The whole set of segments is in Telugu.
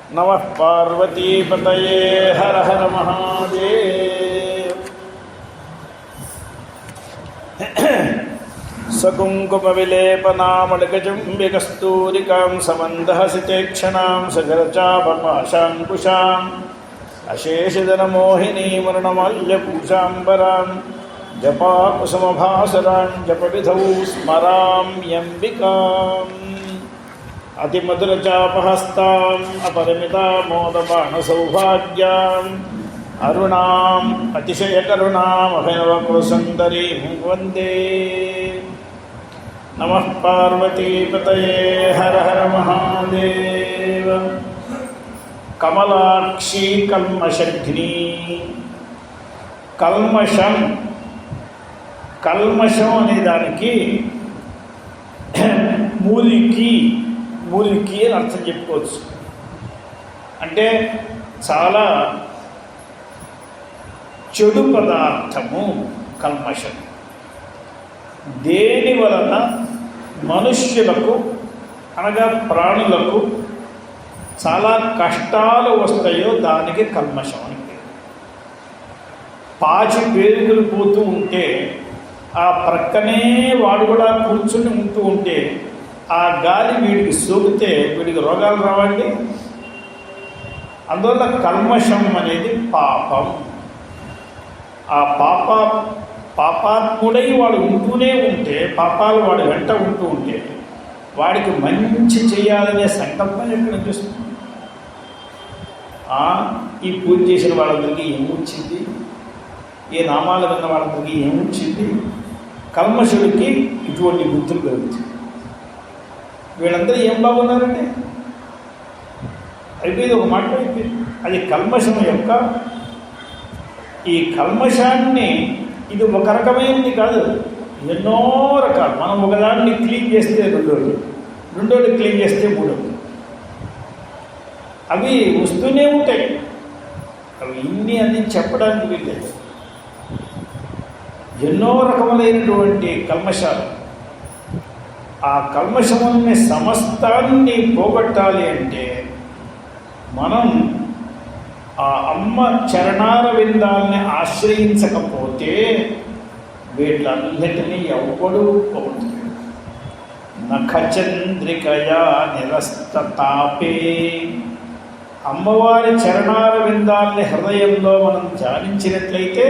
नमः पार्वतीपतये हर हर महादेव। सकुङ्कुमविलेपनामलकचुम्बिकस्तूरिकां समन्दहसितेक्षणां सगरचापमाशाङ्कुशाम् अशेषजनमोहिनीमरुणमाल्यपूषाम्बरां जपाकुसुमभासरां जपविधौ स्मराम्यम्बिकाम् अतिमधुरचापहस्ताम् अपरिमितामोदबाणसौभाग्याम् अरुणाम् अतिशयकरुणामभिनवकुलसुन्दरीं वन्दे। नमः पार्वतीपतये हर हर महादेव। कमलाक्षी कल्मषघ्नी కల్మషం అనే దానికి మూలికి అని అర్థం చెప్పుకోవచ్చు. అంటే చాలా చెడు పదార్థము కల్మషం. దేని వలన మనుష్యులకు అనగా ప్రాణులకు చాలా కష్టాలు వస్తాయో దానికి కల్మషం అని. పాచి పేరుకులు పోతూ ఉంటే ఆ ప్రక్కనే వాడు కూడా కూర్చుని ఉంటే ఆ గాలి వీడికి సోకితే వీడికి రోగాలు రావండి. అందువల్ల కల్మషం అనేది పాపం. ఆ పాపాత్ముడై వాడు ఉంటూనే ఉంటే, పాపాలు వాడు వెంట ఉంటే వాడికి మంచి చేయాలనే సంకల్పం ఎక్కడ చూస్తుంది. ఈ పూజ చేసిన వాళ్ళందరికీ ఏమొచ్చింది, ఈ నామాలు విన్న వాళ్ళందరికీ ఏమొచ్చింది, కల్మషుడికి ఇటువంటి బుద్ధులు కలుగుతుంది. వీళ్ళందరూ ఏం బాగున్నారండి, అయిపోయింది, ఒక మాట అయిపోయింది. అది కల్మషం యొక్క ఈ కల్మషాన్ని ఇది ఒక రకమైనది కాదు, ఎన్నో రకాలు. మనం ఒకదాన్ని క్లీన్ చేస్తే రెండోది క్లీన్ చేస్తే మూడోది, అవి వస్తూనే ఉంటాయి. అవి ఇన్ని అని చెప్పడానికి వీల్లేదు. ఎన్నో రకములైనటువంటి కల్మషాలు. ఆ కల్మషముని సమస్తాన్ని పోగొట్టాలి అంటే మనం ఆ అమ్మ చరణార విందాల్ని ఆశ్రయించకపోతే వీళ్ళన్నిటినీ ఎవ్వడూ పోగొట్టలేడు. నఖచంద్రికయా నిరస్తతాపే. అమ్మవారి చరణార విందాల్ని హృదయంలో మనం ధ్యానించినట్లయితే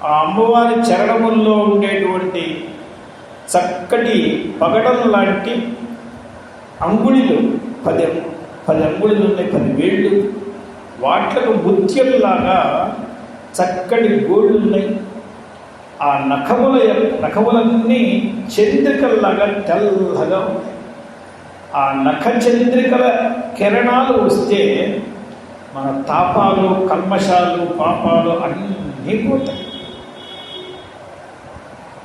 ఆ అమ్మవారి చరణముల్లో ఉండేటువంటి చక్కటి పగడం లాంటి అంగుళిలు 10 అంగుళిలు ఉన్నాయి, 10 వేళ్ళు. వాట్లకు ముత్యంలాగా చక్కటి గోళ్ళు ఉన్నాయి. ఆ నఖములన్నీ చంద్రికల్లాగా తెల్లగా ఉన్నాయి. ఆ నఖ చంద్రికల కిరణాలు వస్తే మన తాపాలు, కల్మషాలు, పాపాలు అన్నీ పోతాయి.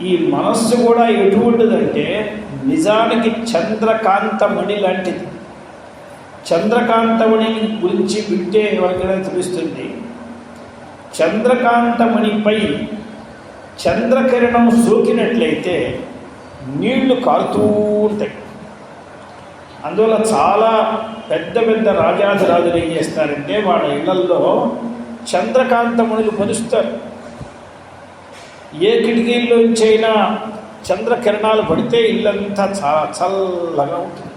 ఈ మనస్సు కూడా ఎటువంటిదంటే నిజానికి చంద్రకాంతమణి లాంటిది. చంద్రకాంతమణి గురించి వింటే ఎవరికైనా తెలుస్తుంది. చంద్రకాంతమణిపై చంద్రకిరణం సోకినట్లయితే నీళ్లు కారుతూ ఉంటాయి. అందువల్ల చాలా పెద్ద పెద్ద రాజాధిరాజులు ఏం చేస్తారంటే వాళ్ళ ఇళ్లల్లో చంద్రకాంతమణులు పొలుస్తారు. ఏ కిటికీల్లోంచైనా చంద్రకిరణాలు పడితే ఇల్లంతా చాలా చల్లగా ఉంటుంది.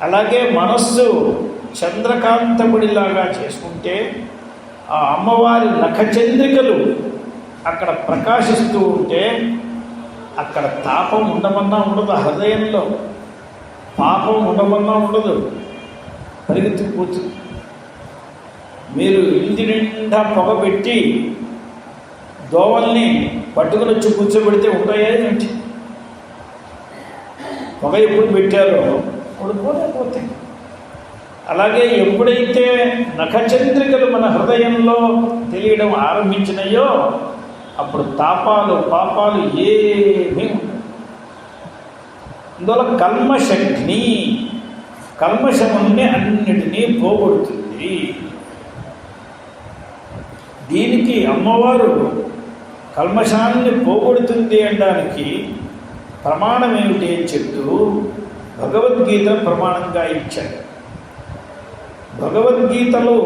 అలాగే మనస్సు చంద్రకాంతముడిలాగా చేసుకుంటే ఆ అమ్మవారి నఖచంద్రికలు అక్కడ ప్రకాశిస్తూ ఉంటే అక్కడ తాపం ఉండమన్నా ఉండదు, హృదయంలో పాపం ఉండమన్నా ఉండదు, పరిగెత్తిపోతుంది. మీరు ఇంటి నిండా పొగ పెట్టి దోవల్ని పట్టుకుని వచ్చి కూర్చోబెడితే ఉంటాయా ఏంటి? పొగ ఎప్పుడు పెట్టారో పోతే. అలాగే ఎప్పుడైతే నఖచంద్రికలు మన హృదయంలో తెలియడం ఆరంభించినాయో అప్పుడు తాపాలు, పాపాలు ఏమీ ఉండవు. అందువల్ల కల్మషముని అన్నిటినీ పోగొడుతుంది. దీనికి అమ్మవారు కల్మషాన్ని పోగొడుతుంది అనడానికి ప్రమాణం ఏమిటి అని చెప్తూ భగవద్గీత ప్రమాణంగా ఇచ్చారు. భగవద్గీతలో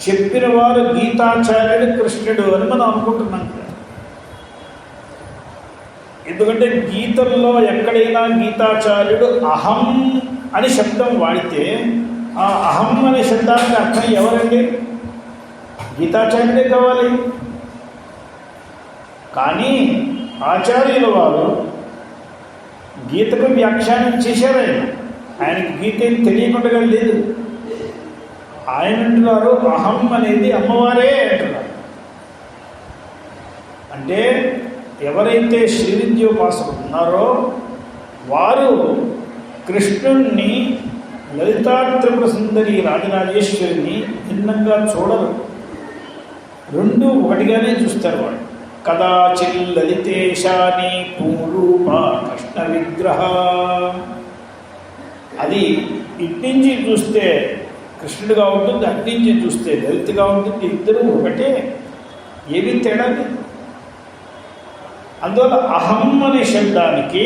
చెప్పిన వారు గీతాచార్యుడు కృష్ణుడు అని మనం అనుకుంటున్నాం కదా. ఎందుకంటే గీతల్లో ఎక్కడైనా గీతాచార్యుడు అహం అని శబ్దం వాడితే ఆ అహం అనే శబ్దానికి అర్థం ఎవరండి? గీతాచార్యుడే కావాలి. కానీ ఆచార్యుల వారు గీతకు వ్యాఖ్యానం చేశారు. ఆయనకి గీత ఏం తెలియకుండా లేదు. ఆయన అంటున్నారు అహం అనేది అమ్మవారే అంటున్నారు. అంటే ఎవరైతే శ్రీ విద్యోపాసకులు ఉన్నారో వారు కృష్ణుణ్ణి, లలితా త్రిపుర సుందరి రాజరాజేశ్వరిని భిన్నంగా చూడరు. రెండు ఒకటిగానే చూస్తారు వాళ్ళు. కదాచిల్ లలితేశాని పూరూప కృష్ణ విగ్రహ. అది ఇట్నుంచి చూస్తే కృష్ణుడిగా ఉంటుంది, అట్నుంచి చూస్తే లలితగా ఉంటుంది. ఇద్దరు ఒకటే, ఏమీ తేడా లేదు. అందువల్ల అహం అనే శబ్దానికి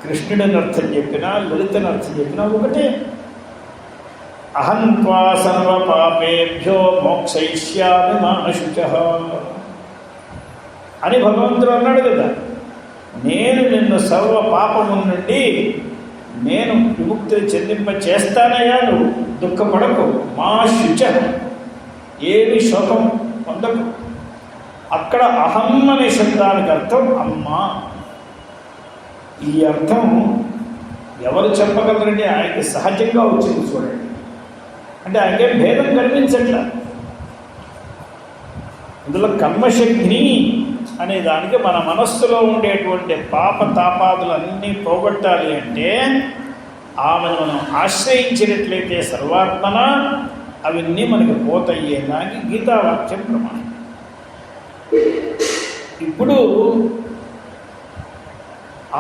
కృష్ణుడిని అర్థం చెప్పినా లలితని అర్థం చెప్పినా ఒకటే. అహం త్వా సర్వ పాపేభ్యో మోక్షయిష్యామి మా శుచః అని భగవంతుడు అన్నాడు కదా. నేను నిన్ను సర్వ పాపము నుండి నేను విముక్తిని చెందింప చేస్తానయ్యా, నువ్వు దుఃఖపడకు. మా శుచః, ఏమి శోకం పొందకు. అక్కడ అహం అనే శబ్దానికి అర్థం అమ్మ. ఈ అర్థం ఎవరు చెప్పగలరంటే ఆయనకి సహజంగా వచ్చింది. చూడండి, అంటే ఆయనకే భేదం కనిపించట్ల. ఇందులో కర్మశగ్ని అనే దానికి మన మనస్సులో ఉండేటువంటి పాప తాపాదులన్నీ పోగొట్టాలి అంటే ఆమెను మనం ఆశ్రయించినట్లయితే సర్వాత్మన అవన్నీ మనకు పోతయ్యేదానికి గీతావాక్యం ప్రమాణం. ఇప్పుడు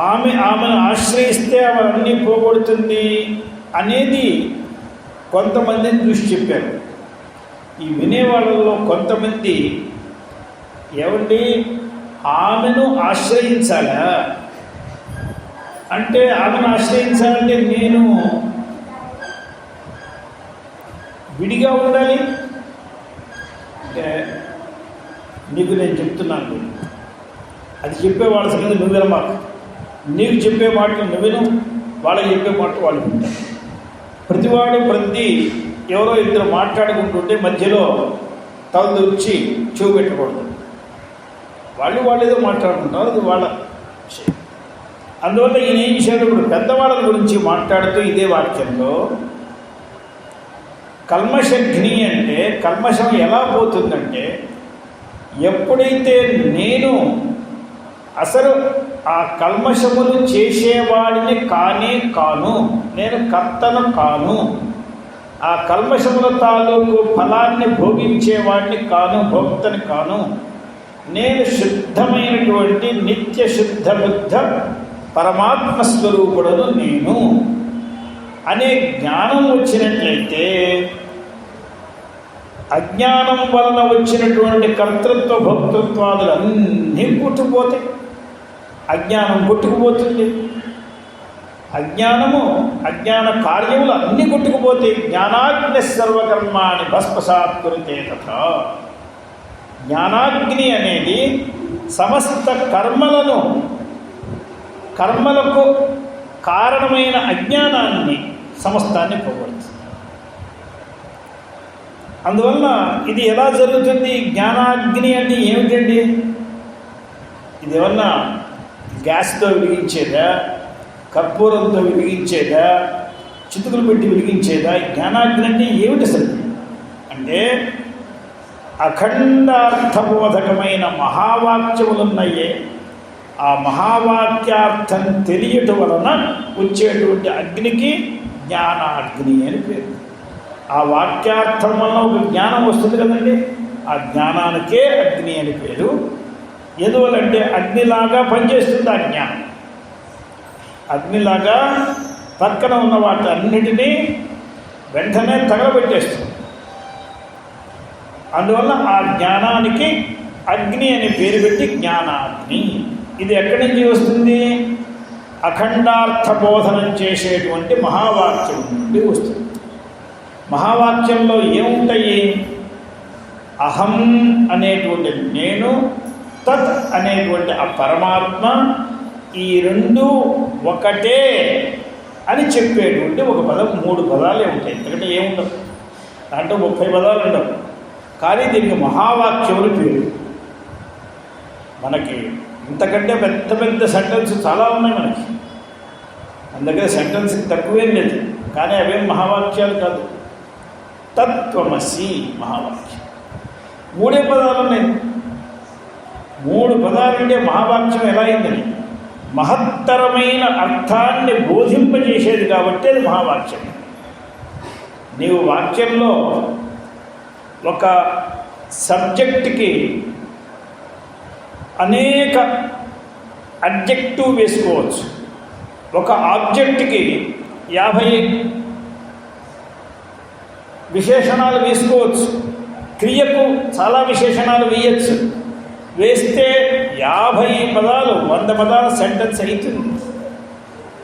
ఆమెను ఆశ్రయిస్తే అవన్నీ పోగొడుతుంది అనేది కొంతమందిని చూసి చెప్పారు. ఈ వినేవాళ్ళలో కొంతమంది ఏమండి ఆమెను ఆశ్రయించాలా అంటే, ఆమెను ఆశ్రయించాలంటే నేను విడిగా ఉండాలి అంటే నీకు నేను చెప్తున్నాను, అది చెప్పే వాళ్ళ సంగతి నువ్వు వినమాకు. నీకు చెప్పే మాటలు నువ్వు విను, వాళ్ళకి చెప్పే మాటలు వాళ్ళు వింటారు. ప్రతివాడు ప్రతి ఎవరో ఇద్దరు మాట్లాడుకుంటుంటే మధ్యలో తల దూర్చి చూపెట్టకూడదు. వాళ్ళు ఏదో మాట్లాడుకుంటారు, అది వాళ్ళ విషయం. అందువల్ల ఈయన ఏం చేశాడు, ఇప్పుడు పెద్దవాళ్ళ గురించి మాట్లాడుతూ ఇదే వాక్యంలో కల్మషగ్ని అంటే కల్మషం ఎలా పోతుందంటే, ఎప్పుడైతే నేను అసలు ఆ కల్మషములు చేసేవాడిని కానే కాను, నేను కర్తను కాను, ఆ కల్మషముల తాలూకు ఫలాన్ని భోగించేవాడిని కాను, భోక్తని కాను, నేను శుద్ధమైనటువంటి నిత్య శుద్ధ బుద్ధ పరమాత్మ స్వరూపుడను నేను అనే జ్ఞానం వచ్చినట్లయితే అజ్ఞానం వలన వచ్చినటువంటి కర్తృత్వ భోక్తృత్వాదులు అన్నీ పుట్టుకుపోతాయి. అజ్ఞానం పుట్టుకుపోతుంది, అజ్ఞాన కార్యములు అన్నీ కొట్టుకుపోతాయి. జ్ఞానాగ్ని సర్వకర్మాణి భస్మసాత్ కురుతే తథా. జ్ఞానాగ్ని అనేది సమస్త కర్మలకు కారణమైన అజ్ఞానాన్ని సమస్తాన్ని పోగొడుతుంది. అందువల్ల ఇది ఎలా జరుగుతుంది? జ్ఞానాగ్ని అంటే ఏమిటండి? ఇది ఏమన్నా గ్యాస్తో వెలిగించేదా, కర్పూరంతో వెలిగించేదా, చితుకులు పెట్టి వెలిగించేదా? జ్ఞానాగ్ని అంటే ఏమిటి అసలు? అంటే అఖండార్థబోధకమైన మహావాక్యములున్నాయే, ఆ మహావాక్యార్థం తెలియటం వలన వచ్చేటువంటి అగ్నికి జ్ఞానాగ్ని అని పేరు. ఆ వాక్యార్థం వలన ఒక జ్ఞానం వస్తుంది కదండి, ఆ జ్ఞానానికే అగ్ని అని పేరు. ఎందువలంటే అగ్నిలాగా పనిచేస్తుంది ఆ జ్ఞానం. అగ్నిలాగా పక్కన ఉన్న వాటి అన్నిటినీ వెంటనే తగలబెట్టేస్తుంది. అందువల్ల ఆ జ్ఞానానికి అగ్ని అని పేరు పెట్టి జ్ఞానాగ్ని. ఇది ఎక్కడి నుంచి వస్తుంది? అఖండార్థ బోధనం చేసేటువంటి మహావాక్యం నుండి వస్తుంది. మహావాక్యంలో ఏముంటాయి? అహం అనేటువంటి నేను, తత్ అనేటువంటి ఆ పరమాత్మ, ఈ రెండు ఒకటే అని చెప్పేటువంటి ఒక పదం, 3 పదాలే ఉంటాయి. ఎందుకంటే ఏముండవు, దాంట్లో 30 పదాలు ఉండవు. కానీ దీనికి మహావాక్యములు పేరు. మనకి ఇంతకంటే పెద్ద పెద్ద సెంటెన్స్ చాలా ఉన్నాయి మనకి. అందుకే సెంటెన్స్కి తక్కువేం లేదు, కానీ అవేం మహావాక్యాలు కాదు. తత్వమసి మహావాక్యం. 3 పదాలు ఉన్నాయి. 3 పదాలంటే మహావాక్యం ఎలా అయిందని? మహత్తరమైన అర్థాన్ని బోధింపజేసేది కాబట్టి అది మహావాక్యం. నీవు వాక్యంలో ఒక సబ్జెక్ట్కి అనేక అడ్జెక్టివ్ వేసుకోవచ్చు, ఒక ఆబ్జెక్ట్కి 50 విశేషణాలు వేసుకోవచ్చు, క్రియకు చాలా విశేషణాలు వేయచ్చు. వేస్తే 50 పదాలు 100 పదాల సెంటెన్స్ అవుతుంది.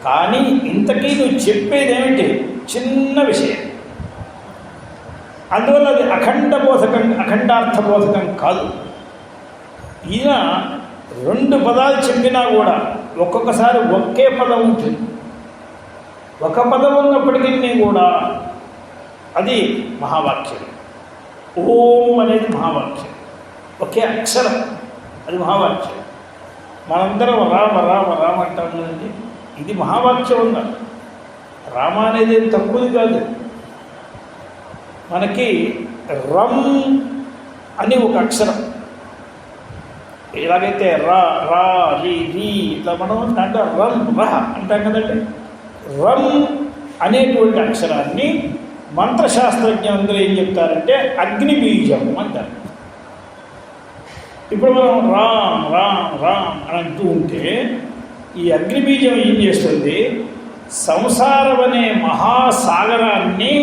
కానీ ఇంతకీ నువ్వు చెప్పేది ఏమిటి? చిన్న విషయం. అందువల్ల అది అఖండార్థబోధకం కాదు. ఈయన 2 పదాలు చెప్పినా కూడా ఒక్కొక్కసారి ఒకే పదం ఉంటుంది. ఒక పదం ఉన్నప్పటికీ కూడా అది మహావాక్యం. ఓం అనేది మహావాక్యం, ఒకే అక్షరం, అది మహావాక్యం. మనందరం రామ రామ రామ అంటాం కదండి, ఇది మహావాక్యం ఉన్నారు. రామ అనేది తక్కువది కాదు. మనకి రమ్ అని ఒక అక్షరం, ఎలాగైతే రా రా రీ రీ ఇట్లా మనం దాంట్లో రమ్ రహ అంటాం కదండి. రమ్ అనేటువంటి అక్షరాన్ని మంత్రశాస్త్రజ్ఞులందరూ ఏం చెప్తారంటే అగ్నిబీజం అంటారు. ఇప్పుడు మనం రామ్ రామ్ రామ్ అని అంటూ ఉంటే ఈ అగ్నిబీజం ఏం చేస్తుంది? సంసారం అనే మహాసాగరాన్ని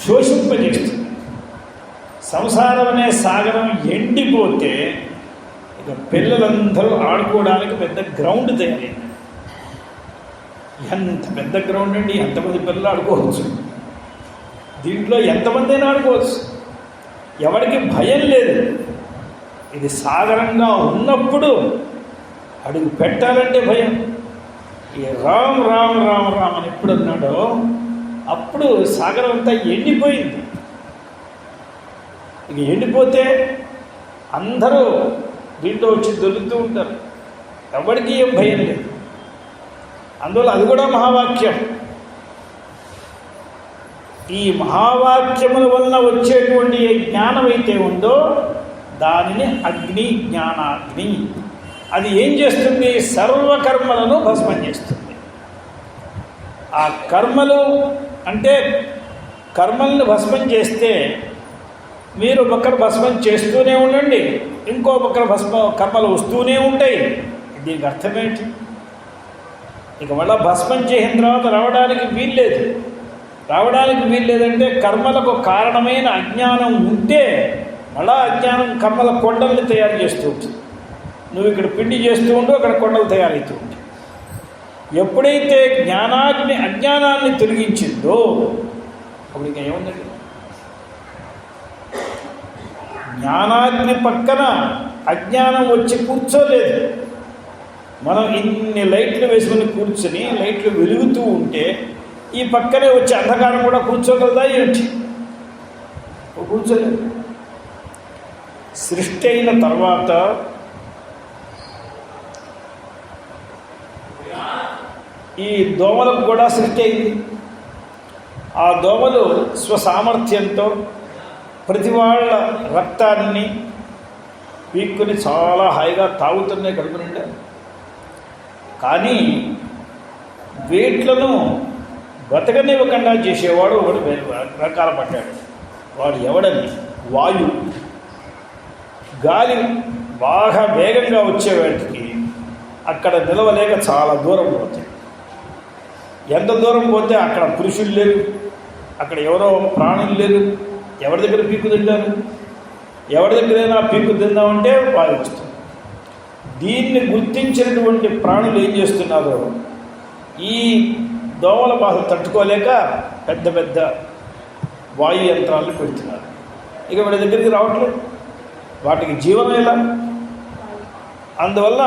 శోషింపజేస్తుంది. సంసారం అనే సాగరం ఎండిపోతే ఇక పిల్లలందరూ ఆడుకోవడానికి పెద్ద గ్రౌండ్ తయారైంది. ఎంత పెద్ద గ్రౌండ్ అండి, ఎంతమంది పిల్లలు ఆడుకోవచ్చు. దీంట్లో ఎంతమంది అయినా ఆడుకోవచ్చు, ఎవరికి భయం లేదు. ఇది సాగరంగా ఉన్నప్పుడు అడుగు పెట్టాలంటే భయం. ఈ రామ్ రామ్ రామ్ రామ్ అని ఎప్పుడు అన్నాడో అప్పుడు సాగరం అంతా ఎండిపోయింది. ఇక ఎండిపోతే అందరూ దీంట్లో వచ్చి దొరుకుతూ ఉంటారు, ఎవరికి ఏం భయం లేదు. అందువల్ల అది కూడా మహావాక్యం. ఈ మహావాక్యముల వలన వచ్చేటువంటి ఏ జ్ఞానం అయితే ఉందో దానిని అగ్ని, జ్ఞానాగ్ని. అది ఏం చేస్తుంది? సర్వకర్మలను భస్మం చేస్తుంది. ఆ కర్మలు అంటే కర్మలను భస్మం చేస్తే మీరు ఒకరు భస్మం చేస్తూనే ఉండండి, ఇంకో ఒకరు కర్మలు వస్తూనే ఉంటాయి. దీనికి అర్థమేంటి? ఇక మళ్ళీ భస్మం చేసిన తర్వాత రావడానికి వీల్లేదు. రావడానికి వీల్లేదంటే కర్మలకు కారణమైన అజ్ఞానం ఉంటే మళ్ళా అజ్ఞానం కర్మల కొండల్ని తయారు చేస్తూ ఉంటుంది. నువ్వు ఇక్కడ పిండి చేస్తూ ఉంటూ అక్కడ కొండలు తయారవుతూ ఉంటాయి. ఎప్పుడైతే జ్ఞానాగ్ని అజ్ఞానాన్ని తొలగించిందో అప్పుడు ఇంకా ఏముందండి? జ్ఞానాగ్ని పక్కన అజ్ఞానం వచ్చి కూర్చోలేదు. మనం ఇన్ని లైట్లు వేసుకుని కూర్చొని లైట్లు వెలుగుతూ ఉంటే ఈ పక్కనే వచ్చి అంధకారం కూడా కూర్చోగలదా ఏంటి? కూర్చోలేదు. సృష్టి అయిన తర్వాత ఈ దోమలకు కూడా సృష్టి అయింది. ఆ దోమలు స్వసామర్థ్యంతో ప్రతి వాళ్ళ రక్తాన్ని పీక్కుని చాలా హాయిగా తాగుతున్నాయి కడుపు నిండా. కానీ వేట్లను బతకనివ్వకుండా చేసేవాడు ఒకడు రకాల పడ్డాడు. వాడు ఎవడని? వాయు. గాలి బాగా వేగంగా వచ్చేవాటికి అక్కడ నిలవలేక చాలా దూరం పోతాయి. ఎంత దూరం పోతే అక్కడ పురుషులు లేరు, అక్కడ ఎవరో ప్రాణులు లేరు. ఎవరి దగ్గర పీకు తింటారు? ఎవరి దగ్గరైనా పీకు తిందామంటే వాయు వస్తుంది. దీన్ని గుర్తించినటువంటి ప్రాణులు ఏం చేస్తున్నారు? ఈ దోమల బాధ తట్టుకోలేక పెద్ద పెద్ద వాయు యంత్రాలను పెడుతున్నారు. ఇక వీళ్ళ దగ్గరికి రావట్లేదు. వాటికి జీవనం ఎలా? అందువల్ల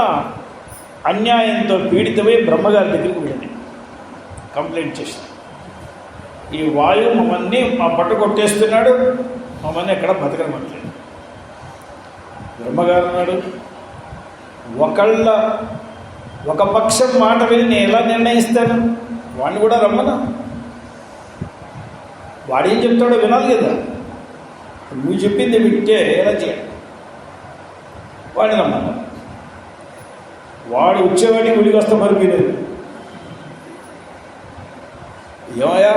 అన్యాయంతో పీడితమై బ్రహ్మగారి దగ్గరికి వెళ్ళింది, కంప్లైంట్ చేసింది. ఈ వాయువు మమ్మల్ని మా పట్టు కొట్టేస్తున్నాడు, మమ్మల్ని ఎక్కడ బతకనట్లేదు. బ్రహ్మగారు అన్నాడు, ఒక పక్షం మాట విని నేను ఎలా నిర్ణయిస్తాను? వాడిని కూడా రమ్మను, వాడేం చెప్తాడో వినాలి కదా. నువ్వు చెప్పింది వింటే ఎలా చేయాలి? వాడిని రమ్మను. వాడు వచ్చేవాడికి గుడికి వస్తా మరిపోయినది. ఏమయ్యా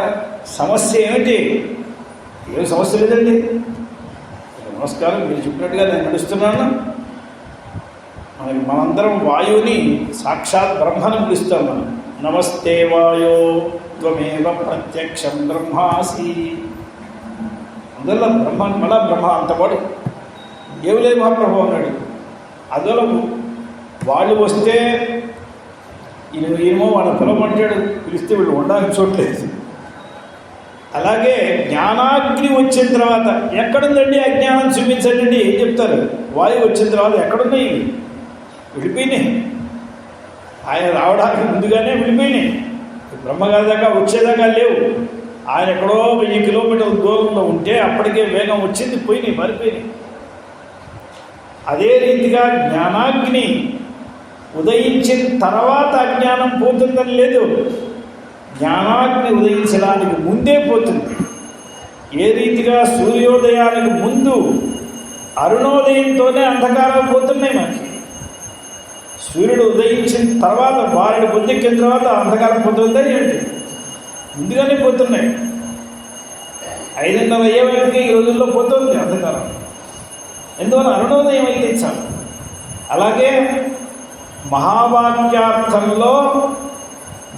సమస్య ఏమిటి? ఏం సమస్య లేదండి, నమస్కారం, మీరు చెప్పినట్టుగా నేను నడుస్తున్నాను. మనందరం వాయువుని సాక్షాత్ బ్రహ్మను పిలుస్తాం. మనం నమస్తే వాయో త్వమేవ ప్రత్యక్షం బ్రహ్మాసి. అందువల్ల బ్రహ్మ మళ్ళా బ్రహ్మ అంతపాడు ఏమి లేదు మహాప్రభు అన్నాడు. అందువల్ల వాళ్ళు వస్తే ఏమో వాళ్ళ పిలవమంటాడు, పిలిస్తే వీళ్ళు ఉండడానికి చూడలేదు. అలాగే జ్ఞానాగ్ని వచ్చిన తర్వాత ఎక్కడుందండి అజ్ఞానం చూపించండి, ఏం చెప్తారు? వాయువు వచ్చిన తర్వాత ఎక్కడున్నాయి? విడిపోయినాయి. ఆయన రావడానికి ముందుగానే విడిపోయినాయి. బ్రహ్మగారి దాకా వచ్చేదాకా లేవు. ఆయన ఎక్కడో 1000 కిలోమీటర్ల దూరంలో ఉంటే అప్పటికే వేగం వచ్చింది, పోయినాయి, మారిపోయినాయి. అదే రీతిగా జ్ఞానాగ్ని ఉదయించిన తర్వాత అజ్ఞానం పోతుందని లేదు, జ్ఞానాగ్ని ఉదయించడానికి ముందే పోతుంది. ఏ రీతిగా సూర్యోదయానికి ముందు అరుణోదయంతోనే అంధకారాలు పోతున్నాయి మనకి. సూర్యుడు ఉదయించిన తర్వాత బాలుడు పొద్దుెక్కిన తర్వాత అంధకారం పోతుందా ఏంటి? ముందుగానే పోతున్నాయి. 5:30 అయ్యేవాడికి ఈ రోజుల్లో పోతుంది అంధకారం. ఎందువల్ల అరుణోదయం అయితే చాలు. అలాగే మహావాక్యార్థంలో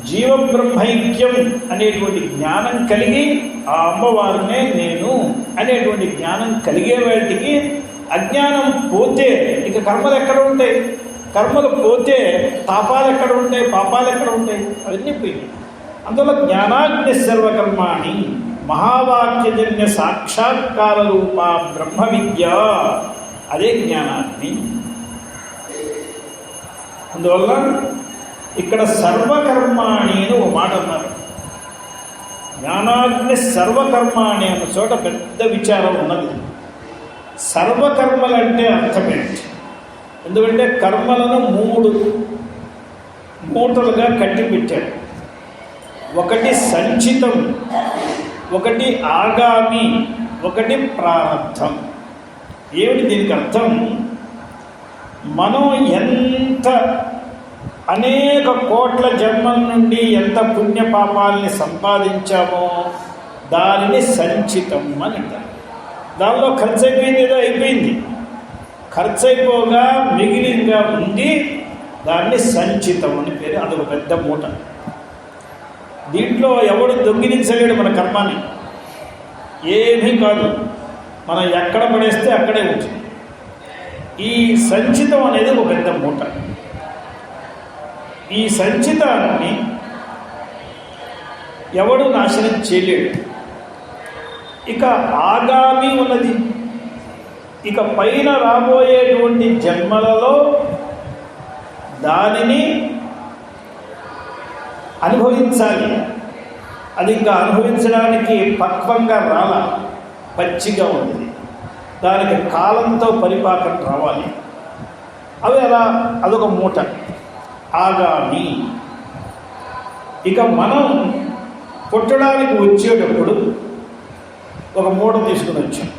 జీవబ్రహ్మైక్యం అనేటువంటి జ్ఞానం కలిగి ఆ అమ్మవారినే నేను అనేటువంటి జ్ఞానం కలిగే వాటికి అజ్ఞానం పోతే ఇక కర్మలు ఎక్కడ ఉంటాయి? కర్మలు పోతే తాపాలు ఎక్కడ ఉంటాయి? పాపాలు ఎక్కడ ఉంటాయి? అవన్నీ పోయినాయి. అందువల్ల జ్ఞానాగ్ని సర్వకర్మాణి మహావాక్యజన్య సాక్షాత్కార రూప బ్రహ్మ విద్య, అదే జ్ఞానాగ్ని. అందువల్ల ఇక్కడ సర్వకర్మాణి అని ఒక మాట అన్నారు. జ్ఞానాగ్ని సర్వకర్మాణి అన్న చోట పెద్ద విచారం ఉన్నది. సర్వకర్మలంటే అర్థమేంటి? ఎందుకంటే కర్మలను 3 మూటలుగా కట్టిపెట్టాడు. ఒకటి సంచితం, ఒకటి ఆగామి, ఒకటి ప్రారంధం. ఏమిటి దీనికి అర్థం? మనం ఎంత అనేక కోట్ల జన్మల నుండి ఎంత పుణ్యపాపాలని సంపాదించామో దానిని సంచితం అని అంటారు. దానిలో ఖర్చు అయిపోయింది, ఏదో అయిపోయింది. ఖర్చు అయిపోగా మిగిలిగా ఉండి దాన్ని సంచితం అని పేరు. అదొక పెద్ద మూట. దీంట్లో ఎవడు దొంగిలించలేడు మన కర్మాన్ని, ఏమీ కాదు. మనం ఎక్కడ పడేస్తే అక్కడే ఉంటుంది. ఈ సంచితం అనేది ఒక పెద్ద మూట. ఈ సంచితాన్ని ఎవడు నాశనం చేయలేడు. ఇక ఆగామి ఉన్నది. ఇక పైన రాబోయేటువంటి జన్మలలో దానిని అనుభవించాలి. అది ఇంకా అనుభవించడానికి పక్వంగా రాలా, పచ్చిగా ఉంది. దానికి కాలంతో పరిపాకం రావాలి. అవి అలా అదొక మూట, ఆగామి. ఇక మనం పుట్టడానికి వచ్చేటప్పుడు ఒక మూట తీసుకుని వచ్చాం.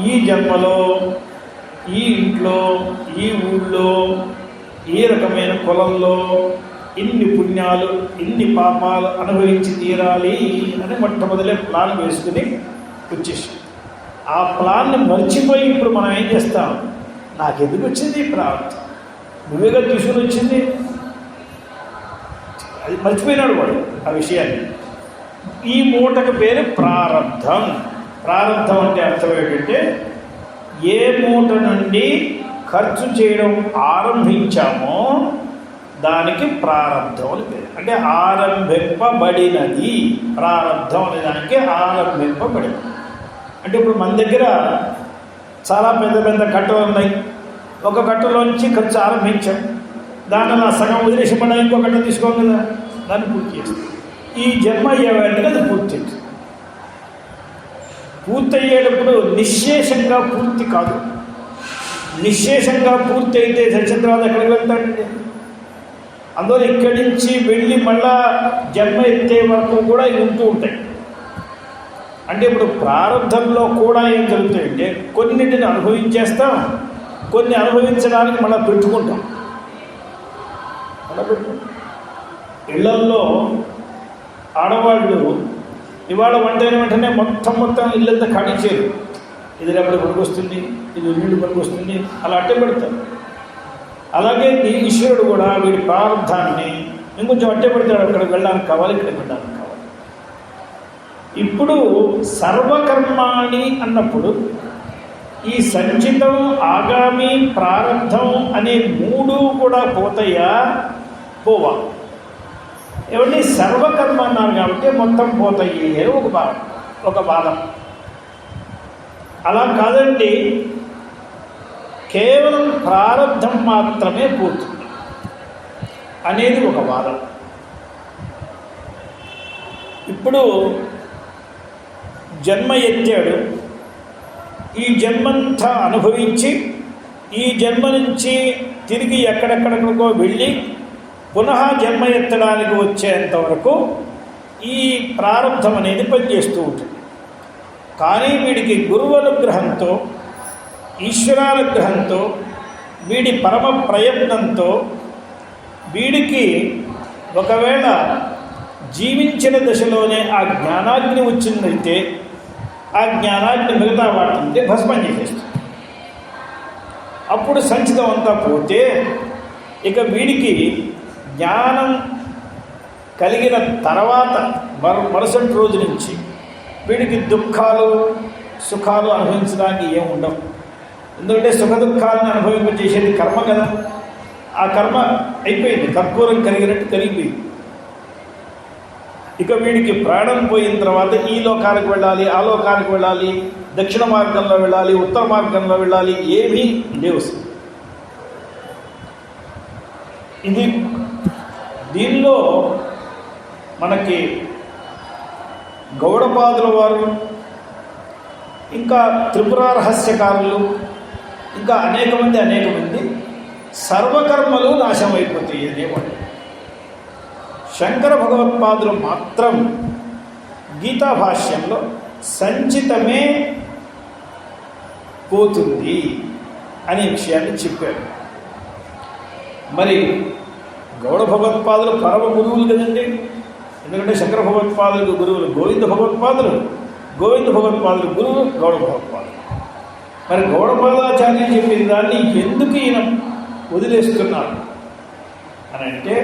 ఈ జన్మలో, ఈ ఇంట్లో, ఈ ఊళ్ళో, ఈ రకమైన కులంలో ఇన్ని పుణ్యాలు, ఇన్ని పాపాలు అనుభవించి తీరాలి అని మొట్టమొదలే ప్లాన్ వేసుకుని వచ్చేసాం. ఆ ప్లాన్ని మర్చిపోయి ఇప్పుడు మనం ఏం చేస్తాం? నాకెందుకు వచ్చింది ప్రారంభం, నువ్వేగా తీసుకుని వచ్చింది, అది మర్చిపోయినాడు వాడు ఆ విషయాన్ని. ఈ మూటకు పేరు ప్రారంధం. ప్రారంధం అంటే అర్థం ఏంటంటే, ఏ మూట నుండి ఖర్చు చేయడం ఆరంభించామో దానికి ప్రారంధం అని పేరు. అంటే ఆరంభింపబడినది. ప్రారంధం అనే దానికి ఆరంభింపబడినది. అంటే ఇప్పుడు మన దగ్గర చాలా పెద్ద పెద్ద కట్టలు ఉన్నాయి. ఒక కట్టలోంచి ఖర్చు ఆరంభించాం, దానిలో సగం వదిలేసి మళ్ళీ ఇంకో కట్ట తీసుకోం కదా, దాన్ని పూర్తి చేస్తాం. ఈ జన్మ అయ్యేవాడికి అది పూర్తి. పూర్తయ్యేటప్పుడు నిశ్శేషంగా పూర్తి కాదు. నిశ్శేషంగా పూర్తి అయితే చచ్చిన తర్వాత ఎక్కడికి వెళ్తాడండి? అందువల్ల ఇక్కడి నుంచి వెళ్ళి మళ్ళా జన్మ ఎత్తే వరకు కూడా ఇవి ఉంటూ ఉంటాయి. అంటే ఇప్పుడు ప్రారంభంలో కూడా ఏం జరుగుతాయంటే కొన్నింటిని అనుభవించేస్తాం, కొన్ని అనుభవించడానికి మళ్ళీ పెట్టుకుంటాం. ఇళ్లల్లో ఆడవాళ్ళు ఇవాళ వంటైన వెంటనే మొత్తం ఇల్లంతా ఖాళీ చేయరు. ఇది రేపటి పనికొస్తుంది, ఇది నీళ్ళు పనికొస్తుంది, అలా అట్టే పెడతారు. అలాగే ఈశ్వరుడు కూడా వీడి ప్రారంధాన్ని ఇంకొంచెం అట్టే పెడతాడు. అక్కడికి వెళ్ళడానికి కావాలి, ఇక్కడికి వెళ్ళడానికి కావాలి. ఇప్పుడు సర్వకర్మాణి అన్నప్పుడు ఈ సంచితం, ఆగామి, ప్రారంధం అనే మూడు కూడా పోతాయా? పోవా. ఏమంటే సర్వకర్మ అన్నారు కాబట్టి మొత్తం పోతాయి అని ఒక వాదం. అలా కాదండి, కేవలం ప్రారంధం మాత్రమే పోతుంది అనేది ఒక వాదం. ఇప్పుడు జన్మ ఎత్తాడు, ఈ జన్మంతా అనుభవించి ఈ జన్మ నుంచి తిరిగి ఎక్కడెక్కడికో వెళ్ళి పునః జన్మ ఎత్తడానికి వచ్చేంత వరకు ఈ ప్రారంధం అనేది పనిచేస్తూ ఉంటుంది. కానీ వీడికి గురువు అనుగ్రహంతో, ఈశ్వరానుగ్రహంతో, వీడి పరమ ప్రయత్నంతో వీడికి ఒకవేళ జీవించిన దశలోనే ఆ జ్ఞానాగ్ని వచ్చిందైతే ఆ జ్ఞానాగ్ని మిగతా వాటింటే భస్మం చేసేస్తుంది. అప్పుడు సంచితం అంతా పోతే ఇక వీడికి జ్ఞానం కలిగిన తర్వాత మరుసటి రోజు నుంచి వీడికి దుఃఖాలు సుఖాలు అనుభవించడానికి ఏముండవు. ఎందుకంటే సుఖ దుఃఖాలను అనుభవింపజేసేది కర్మ కదా. ఆ కర్మ అయిపోయింది, కర్పూరం కలిగినట్టు కలిగిపోయింది. ఇక వీడికి ప్రాణం పోయిన తర్వాత ఈ లోకానికి వెళ్ళాలి, ఆ లోకానికి వెళ్ళాలి, దక్షిణ మార్గంలో వెళ్ళాలి, ఉత్తర మార్గంలో వెళ్ళాలి, ఏమీ లేవు. ఇది దీనిలో మనకి గౌడపాదుల వారు, ఇంకా త్రిపుర రహస్యకారులు, ఇంకా అనేక మంది సర్వకర్మలు నాశనం అయిపోతాయి అనేవాడు. శంకర భగవత్పాదులు మాత్రం గీతా భాష్యంలో సంచితమే పోతుంది అనే విషయాన్ని చెప్పారు. మరి గౌడ భగవత్పాదులు పరమ గురువులు కదండి. ఎందుకంటే శంకర భగవత్పాదులకు గురువులు గోవింద భగవత్పాదులు గురువు గౌడ భగవత్పాదులు. మరి గౌడపాదాచార్యులు చెప్పిన దాన్ని ఎందుకు ఈయన వదిలేస్తున్నారు అని అంటే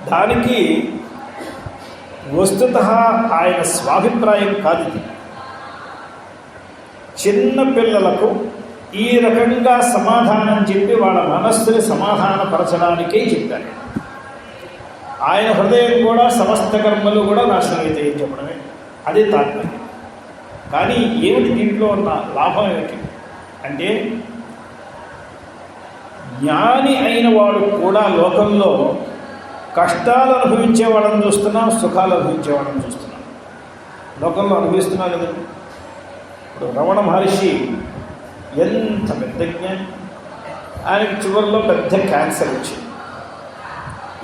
దానికి వస్తుతః ఆయన స్వాభిప్రాయం కాదు. ఇది చిన్న పిల్లలకు ఈ రకంగా సమాధానం చెప్పి వాళ్ళ మనస్సుని సమాధానపరచడానికే చెప్పారు. ఆయన హృదయం కూడా సమస్త కర్మలు కూడా నాశనం అవుతాయి చెప్పడమే, అదే తాత్పర్యం. కానీ ఏమిటి దీంట్లో ఉన్న లాభం ఏమిటి అంటే జ్ఞాని అయిన వాడు కూడా లోకంలో కష్టాలు అనుభవించే వాళ్ళని చూస్తున్నాం, సుఖాలు అనుభవించే వాళ్ళని చూస్తున్నాం. లోకంలో అనుభవిస్తున్నాం కదండి. ఇప్పుడు రమణ మహర్షి ఎంత పెద్ద జ్ఞాని, ఆయనకి చివరిలో పెద్ద క్యాన్సర్ వచ్చింది.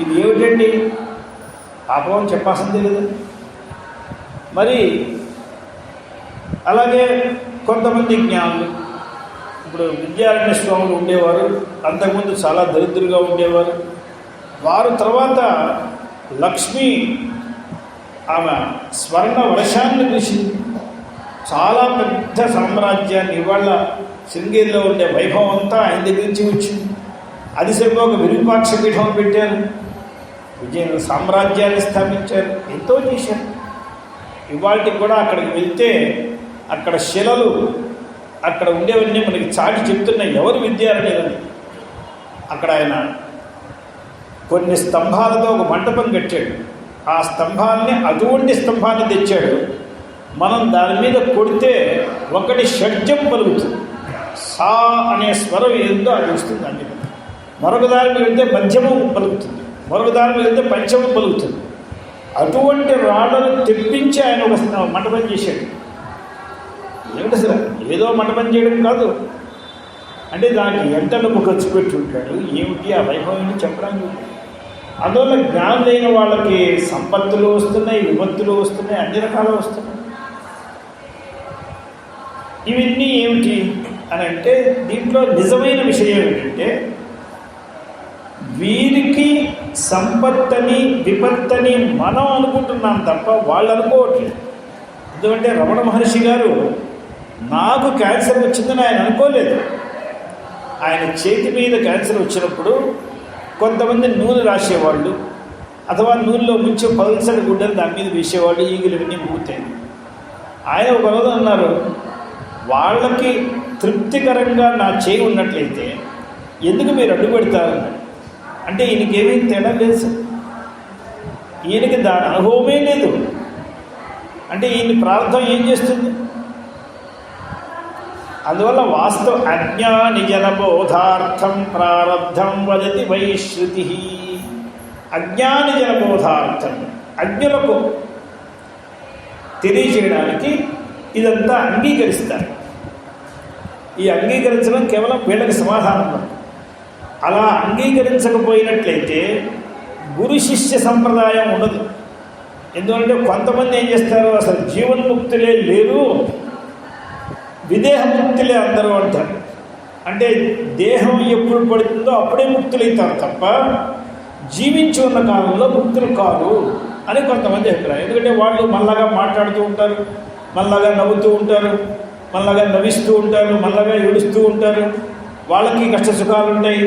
ఇది ఏమిటండి పాపం అని చెప్పాల్సిందే కదా. మరి అలాగే కొంతమంది జ్ఞానులు, ఇప్పుడు విద్యారణ్య స్వాములు ఉండేవారు, అంతకుముందు చాలా దరిద్రులుగా ఉండేవారు. వారు తర్వాత లక్ష్మి ఆమె స్వర్ణ వర్షాన్ని కురిసింది. చాలా పెద్ద సామ్రాజ్యాన్ని, ఇవాళ శృంగేరిలో ఉండే వైభవం అంతా ఆయన దగ్గర నుంచి వచ్చింది. అది సరిపోక విరూపాక్ష పీఠం పెట్టారు, విజయ సామ్రాజ్యాన్ని స్థాపించారు, ఎంతో చేశారు. ఇవాళకి కూడా అక్కడికి వెళ్తే అక్కడ శిలలు అక్కడ ఉండేవన్నీ మనకి చాటి చెప్తున్నాయి ఎవరు విద్యారణ్యులని. అక్కడ ఆయన కొన్ని స్తంభాలతో ఒక మంటపం కట్టాడు. ఆ స్తంభాన్ని అటువంటి స్తంభాన్ని తెచ్చాడు. మనం దాని మీద కొడితే ఒకటి షడ్జం పలుకుతుంది, సా అనే స్వరం ఏదో అది వస్తుంది. దాని మీద మరొక దాని మీద వెళ్తే మధ్యమం పలుకుతుంది, మరొక దాని మీద వెళ్తే పంచమం పలుకుతుంది. అటువంటి రాళ్ళను తెప్పించి ఆయన ఒక మంటపం చేశాడు. ఏమిటి అసలు ఏదో మంటపం చేయడం కాదు, అంటే దానికి ఎంత డబ్బు ఖర్చు పెట్టి ఉంటాడు, ఏమిటి ఆ వైభవం చెప్పడానికి. అందువల్ల జ్ఞానం లేని వాళ్ళకి సంపత్తులు వస్తున్నాయి, విపత్తులు వస్తున్నాయి, అన్ని రకాలు వస్తున్నాయి. ఇవన్నీ ఏమిటి అని అంటే దీంట్లో నిజమైన విషయం ఏమిటంటే వీరికి సంపత్తని విపత్తని మనం అనుకుంటున్నాం తప్ప వాళ్ళు అనుకోవట్లేదు. ఎందుకంటే రమణ మహర్షి గారు నాకు క్యాన్సర్ వచ్చిందని ఆయన అనుకోలేదు. ఆయన చేతి మీద క్యాన్సర్ వచ్చినప్పుడు కొంతమంది నూనె రాసేవాళ్ళు, అథవా నూనెలో ముంచి పల్సటి గుడ్డలు దాని మీద వేసేవాళ్ళు, ఈగులు ఇవన్నీ పూర్తాయి. ఆయన ఒక రోజు అన్నారు, వాళ్ళకి తృప్తికరంగా నా చేయి ఉన్నట్లయితే ఎందుకు మీరు అడ్డు పెడతారు అంటే ఈయనకేమీ తేడా లేదు సార్, ఈయనకి దాని అనుభవమే లేదు. అంటే ఈయన ప్రారంభం ఏం చేస్తుంది? అందువల్ల వాస్తవ అజ్ఞాని జనబోధార్థం ప్రారబ్ధం వదతి వైశ్రుతి. అజ్ఞాని జనబోధార్థం, అజ్ఞులకు తెలియజేయడానికి ఇదంతా అంగీకరిస్తారు. ఈ అంగీకరించడం కేవలం వీళ్ళకి సమాధానం. అలా అంగీకరించకపోయినట్లయితే గురు శిష్య సంప్రదాయం ఉండదు. ఎందుకంటే కొంతమంది ఏం చేస్తారు, అసలు జీవన్ముక్తులే లేరు, విదేహముక్తులే అందరూ అంటారు. అంటే దేహం ఎప్పుడు పడుతుందో అప్పుడే ముక్తులైతారు తప్ప జీవించి ఉన్న కాలంలో ముక్తులు కాదు అని కొంతమంది అభిప్రాయం. ఎందుకంటే వాళ్ళు మళ్ళాగా మాట్లాడుతూ ఉంటారు, మళ్ళాగా నవ్వుతూ ఉంటారు, మళ్ళాగా నవ్విస్తూ ఉంటారు, మళ్ళాగా ఏడుస్తూ ఉంటారు, వాళ్ళకి కష్ట సుఖాలు ఉంటాయి.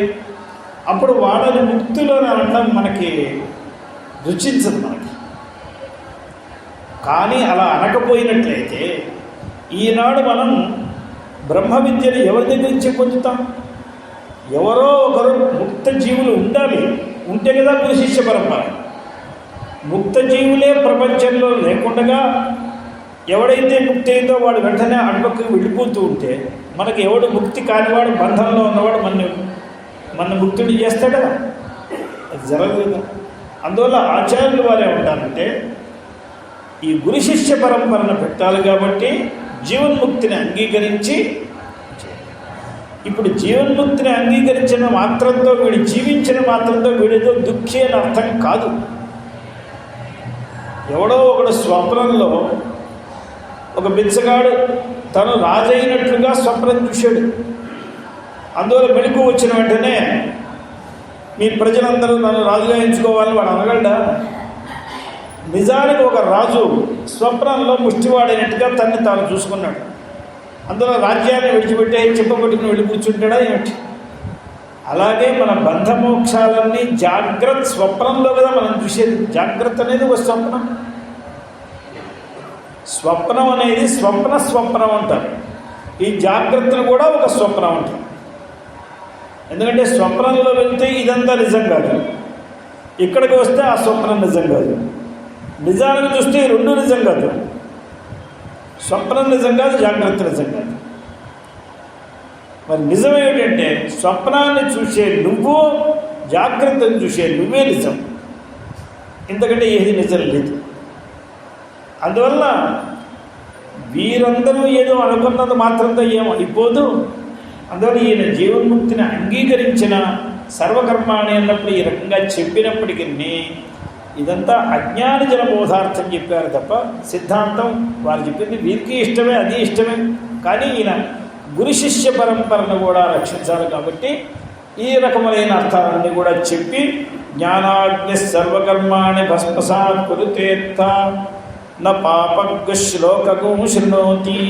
అప్పుడు వాళ్ళని ముక్తులు అనడం మనకి రుచించదు మనకి. కానీ అలా అనకపోయినట్లయితే ఈనాడు మనం బ్రహ్మ విద్యను ఎవరి దగ్గర నుంచి పొందుతాం? ఎవరో ఒకరు ముక్త జీవులు ఉండాలి, ఉంటే కదా గురు శిష్య పరంపర. ముక్త జీవులే ప్రపంచంలో లేకుండా ఎవడైతే ముక్తి అయిందో వాడు వెంటనే అటుపక్కకు వెళ్ళిపోతూ ఉంటే మనకి ఎవడు ముక్తి కానివాడు, బంధంలో ఉన్నవాడు మన ముక్తుడిని చేస్తాడా? అది జరగలేదు. అందువల్ల ఆచార్యులు వారే ఉంటారంటే ఈ గురు శిష్య పరంపరను పెట్టాలి కాబట్టి జీవన్ముక్తిని అంగీకరించి, ఇప్పుడు జీవన్ముక్తిని అంగీకరించిన మాత్రంతో వీడు జీవించిన మాత్రంతో వీడితో దుఃఖి అని అర్థం కాదు. ఎవడో ఒకడు స్వప్నంలో ఒక బిచ్చగాడు తను రాజైనట్లుగా స్వప్నం చూశాడు. అందువల్ల మెలకు వచ్చిన వెంటనే మీ ప్రజలందరూ నన్ను రాజుగా ఎంచుకోవాలని వాడు అనగలడా? నిజానికి ఒక రాజు స్వప్నంలో ముష్టివాడైనట్టుగా తన్ని తాను చూసుకున్నాడు. అందులో రాజ్యాన్ని విడిచిపెట్టే చెప్పబట్టుకుని వెళ్ళి కూర్చుంటాడా ఏమిటి? అలాగే మన బంధమోక్షాలన్నీ జాగ్రత్త స్వప్నంలో కదా మనం చూసేది. జాగ్రత్త అనేది ఒక స్వప్నం. స్వప్నం అనేది స్వప్నం అంటారు. ఈ జాగ్రత్తను కూడా ఒక స్వప్నం అంటారు. ఎందుకంటే స్వప్నంలో వెళ్తే ఇదంతా నిజం కాదు, ఇక్కడికి వస్తే ఆ స్వప్నం నిజం కాదు, నిజానికి చూస్తే రెండు నిజం కాదు. స్వప్నం నిజం కాదు, జాగ్రత్త నిజం కాదు. మరి నిజం ఏమిటంటే స్వప్నాన్ని చూసే నువ్వు, జాగ్రత్తను చూసే నువ్వే నిజం. ఎందుకంటే ఏది నిజం లేదు. అందువల్ల వీరందరూ ఏదో అనుకున్నది మాత్రంతో ఏమో అయిపోదు. అందువల్ల ఈయన జీవన్ముక్తిని అంగీకరించిన సర్వకర్మాణి అన్నప్పుడు ఈ రకంగా చెప్పినప్పటికీ ఇదంతా అజ్ఞాన జనబోధార్థం చెప్పారు తప్ప సిద్ధాంతం వారు చెప్పింది వీరికి ఇష్టమే, అది ఇష్టమే. కానీ ఈయన గురు శిష్య పరంపరను కూడా రక్షించాలి కాబట్టి ఈ రకములైన అర్థాలన్నీ కూడా చెప్పి జ్ఞానాగ్ని సర్వకర్మాణి భస్మసాత్ కురుతేత్త న పాపగ్ శ్లోకకు శృణోతి.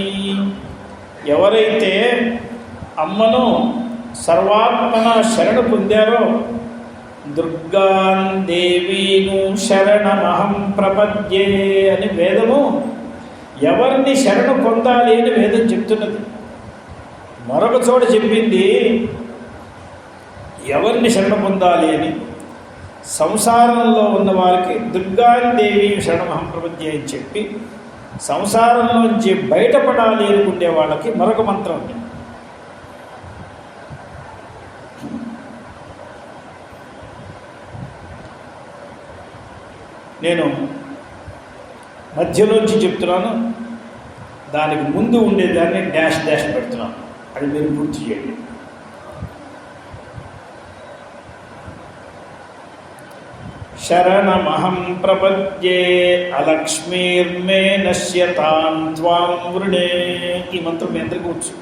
ఎవరైతే అమ్మను సర్వాత్మన శరణు పొందారో దుర్గాన్ దేవీను శరణమహం ప్రపద్యే అని వేదము ఎవరిని శరణు పొందాలి అని వేదం చెప్తున్నది. మరొక చోట చెప్పింది ఎవరిని శరణ పొందాలి అని సంసారంలో ఉన్న వారికి దుర్గాదేవి శరణమహం ప్రపంచే అని చెప్పి సంసారంలోంచి బయటపడాలి అనుకునే వాళ్ళకి మరొక మంత్రం ఉంది. నేను మధ్యలోంచి చెప్తున్నాను, దానికి ముందు ఉండేదాన్ని డాష్ డాష్ పెడుతున్నాను, అది మీరు పూర్తి చేయండి. శరణమహం ప్రపద్యే అలక్ష్మీర్మే నశ్యతాం త్వాం వృణే. ఈ మంత్రం మీ అందరికీ వచ్చు.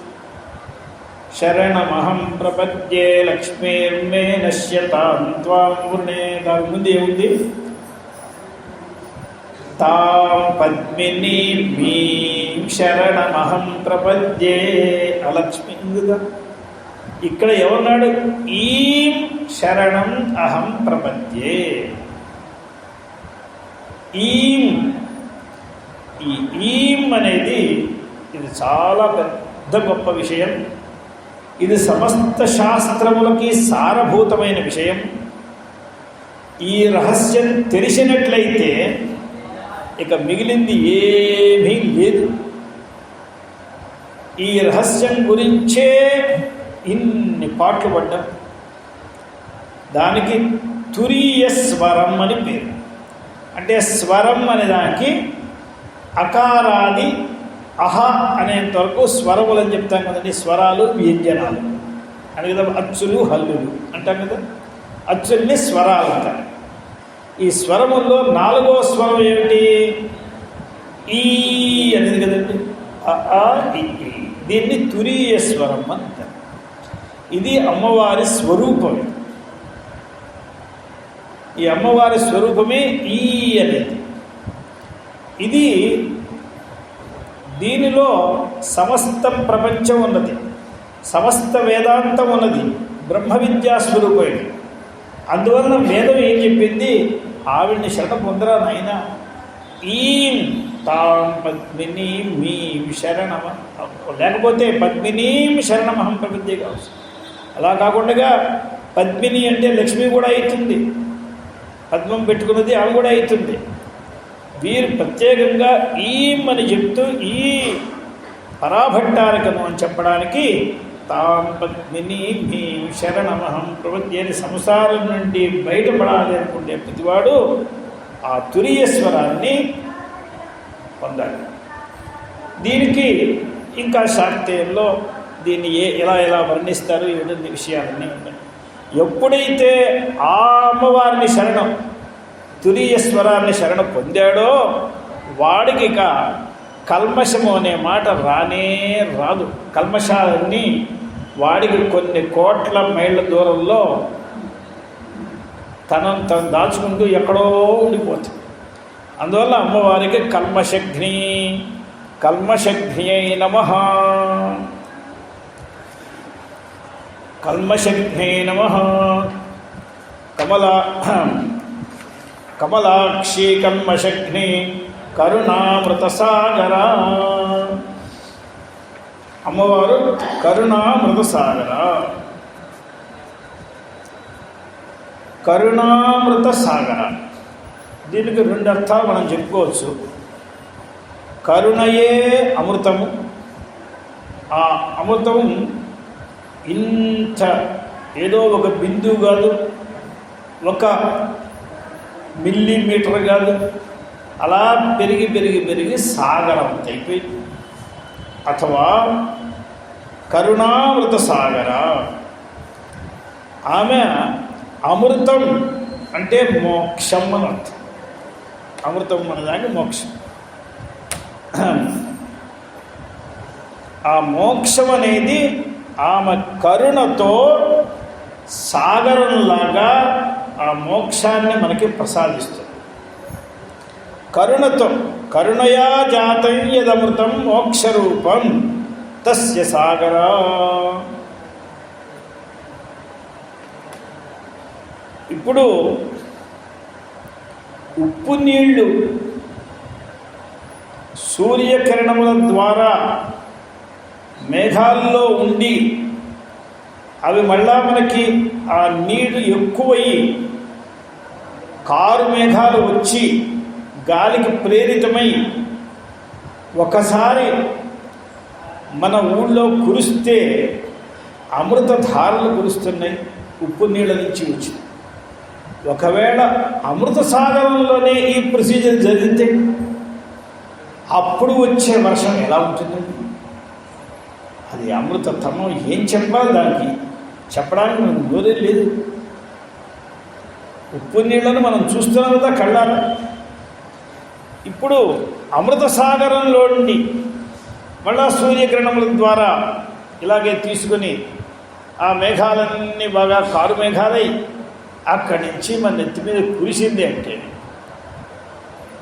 శరణమహం ప్రపద్యే లక్ష్మీర్మే నశ్యతాం త్వాం వృణే. దాని ముందు ఏముంది? తాం పద్మిని మీం శరణమహం ప్రపద్యే అలక్ష్మి. ఇక్కడ ఎవరున్నాడు? ఈం శరణం అహం ప్రపద్యే. ఈం, ఈ ఈం అనేది ఇది చాలా పెద్ద గొప్ప విషయం. ఇది సమస్త శాస్త్రములకి సారభూతమైన విషయం. ఈ రహస్యం తెలిసినట్లయితే ఇక మిగిలింది ఏమీ లేదు. ఈ రహస్యం గురించే ఇన్ని పాటలు పడ్డాం. దానికి తురీయ స్వరం అని పేరు. అంటే స్వరం అనే దానికి అకారాది అహ అనేంత వరకు స్వరములు అని చెప్తాం కదండి. స్వరాలు వ్యంజనాలు అని కదా, అచ్చులు హల్లులు అంటాం కదా. అచ్చుల్ని స్వరాలు అంటారు. ఈ స్వరముల్లో 4వ స్వరం ఏమిటి? ఈ అనేది కదండి. దీన్ని తురీయ స్వరం అంటారు. ఇది అమ్మవారి స్వరూపం. ఈ అమ్మవారి స్వరూపమే ఈ అనేది. ఇది దీనిలో సమస్త ప్రపంచం ఉన్నది, సమస్త వేదాంతం ఉన్నది, బ్రహ్మ విద్యా స్వరూపం. అందువలన వేదం ఏం చెప్పింది? ఆవిడ్ని శరణ పొందరా నాయన. ఈం తాం పద్మినీం మీం శరణమ, లేకపోతే పద్మినీం శరణమహం ప్రపద్యే కావచ్చు. అలా కాకుండా పద్మిని అంటే లక్ష్మి కూడా అవుతుంది, పద్మం పెట్టుకున్నది ఆమె కూడా అవుతుంది. వీరు ప్రత్యేకంగా ఈం అని చెప్తూ ఈ పరాభట్టారకము అని చెప్పడానికి తాం పద్మిని మీం శరణమహం ప్రపద్యే అని సంసారం నుండి బయటపడాలి అనుకుంటే ప్రతివాడు ఆ తురీయస్వరాన్ని పొందాలి. దీనికి ఇంకా శాక్తేయంలో దీన్ని ఎలా వర్ణిస్తారు ఈ విషయాలన్నీ ఉన్నాయి. ఎప్పుడైతే ఆ అమ్మవారిని శరణం తురీయస్వరాన్ని శరణ పొందాడో వాడికి ఇక కల్మషము అనే మాట రానే రాదు. కల్మషాలన్నీ వాడికి కొన్ని కోట్ల మైళ్ళ దూరంలో తను దాచుకుంటూ ఎక్కడో ఉండిపోతుంది. అందువల్ల అమ్మవారికి కల్మషఘ్న్యై నమః, కల్మషఘ్న్యై నమః. కమలాక్షి కల్మషఘ్ని కరుణామృత సాగర. అమ్మవారు కరుణామృత సాగర. కరుణామృత సాగర, దీనికి 2 అర్థాలు మనం చెప్పుకోవచ్చు. కరుణయే అమృతము. ఆ అమృతం ఇంత ఏదో ఒక బిందువు కాదు, ఒక మిల్లీమీటర్ కాదు, అలా పెరిగి పెరిగి పెరిగి సాగరం అయిపోయింది. అథవా కరుణామృత సాగర. ఆమె అమృతం అంటే మోక్షం అని అర్థం. అమృతం అనేదానికి మోక్షం. ఆ మోక్షం అనేది ఆమె కరుణతో సాగరంలాగా ఆ మోక్షాన్ని మనకి ప్రసాదిస్తుంది. కరుణతో, కరుణయా జాతం యదమృతం మోక్షరూపం తస్య సాగర. ఇప్పుడు ఉప్పు నీళ్లు సూర్యకిరణముల ద్వారా మేఘాల్లో ఉండి అవి మళ్ళా మనకి ఆ నీరు ఎక్కువయ్యి కారు మేఘాలు వచ్చి గాలికి ప్రేరితమై ఒకసారి మన ఊళ్ళో కురిస్తే అమృతధారలు కురుస్తున్నాయి ఉప్పు నీళ్ళ నుంచి వచ్చి. ఒకవేళ అమృత సాగరంలోనే ఈ ప్రొసీజర్ జరిగితే అప్పుడు వచ్చే వర్షం ఎలా ఉంటుందండి? అది అమృతత్వం. ఏం చెప్పాలి దానికి? చెప్పడానికి మనకు నోరే లేదు. ఉప్పు నీళ్ళను మనం చూస్తున్నాం కదా కళ్ళారా. ఇప్పుడు అమృత సాగరంలో నుండి మళ్ళా సూర్యకిరణముల ద్వారా ఇలాగే తీసుకొని ఆ మేఘాలన్నీ బాగా కారు మేఘాలై అక్కడి నుంచి మన నెత్తి మీద కురిసింది అంటే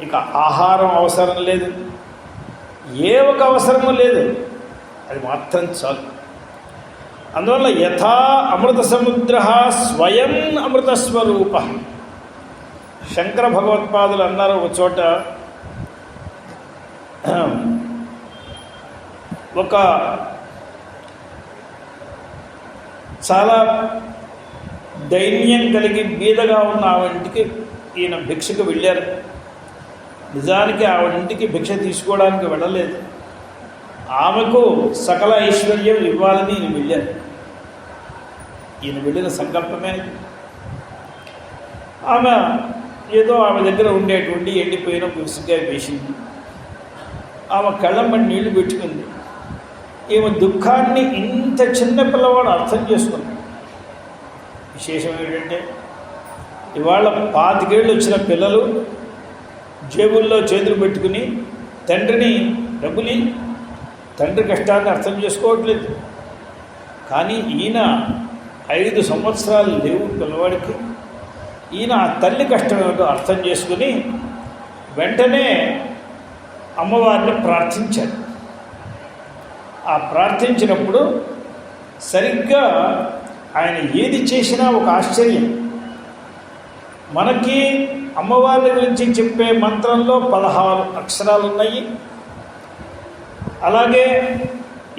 ఇక ఆహారం అవసరం లేదు, ఏ ఒక అవసరము లేదు, అది మాత్రం చాలు. అందువల్ల యథా అమృత సముద్ర స్వయం అమృత స్వరూప. శంకర భగవత్పాదులు అన్నారు ఒక చోట, ఒక చాలా దైన్యం కలిగి బీదగా ఉన్న ఆవిడింటికి ఈయన భిక్షకు వెళ్ళారు. నిజానికి ఆవిడింటికి భిక్ష తీసుకోవడానికి వెళ్ళలేదు, ఆమెకు సకల ఐశ్వర్యం ఇవ్వాలని ఈయన వెళ్ళారు. ఈయన వెళ్ళిన సంకల్పమే. ఆమె ఏదో ఆమె దగ్గర ఉండేటువంటి ఎండిపోయిన పులుసుకాయ వేసింది. ఆమె కళ్ళమ్మని నీళ్లు పెట్టుకుంది. ఈమె దుఃఖాన్ని ఇంత చిన్న పిల్లవాడు అర్థం చేసుకుంది. విశేషం ఏంటంటే ఇవాళ 25 ఏళ్ళు వచ్చిన పిల్లలు జేబుల్లో చేతులు పెట్టుకుని తండ్రిని డబ్బులి తండ్రి కష్టాన్ని అర్థం చేసుకోవట్లేదు. కానీ ఈయన 5 సంవత్సరాలు లేవు పిల్లవాడికి. ఈయన ఆ తల్లి కష్టం ఏమిటో అర్థం చేసుకుని వెంటనే అమ్మవారిని ప్రార్థించారు. ఆ ప్రార్థించినప్పుడు సరిగ్గా ఆయన ఏది చేసినా ఒక ఆశ్చర్యం. మనకి అమ్మవారి గురించి చెప్పే మంత్రంలో 16 అక్షరాలు ఉన్నాయి. అలాగే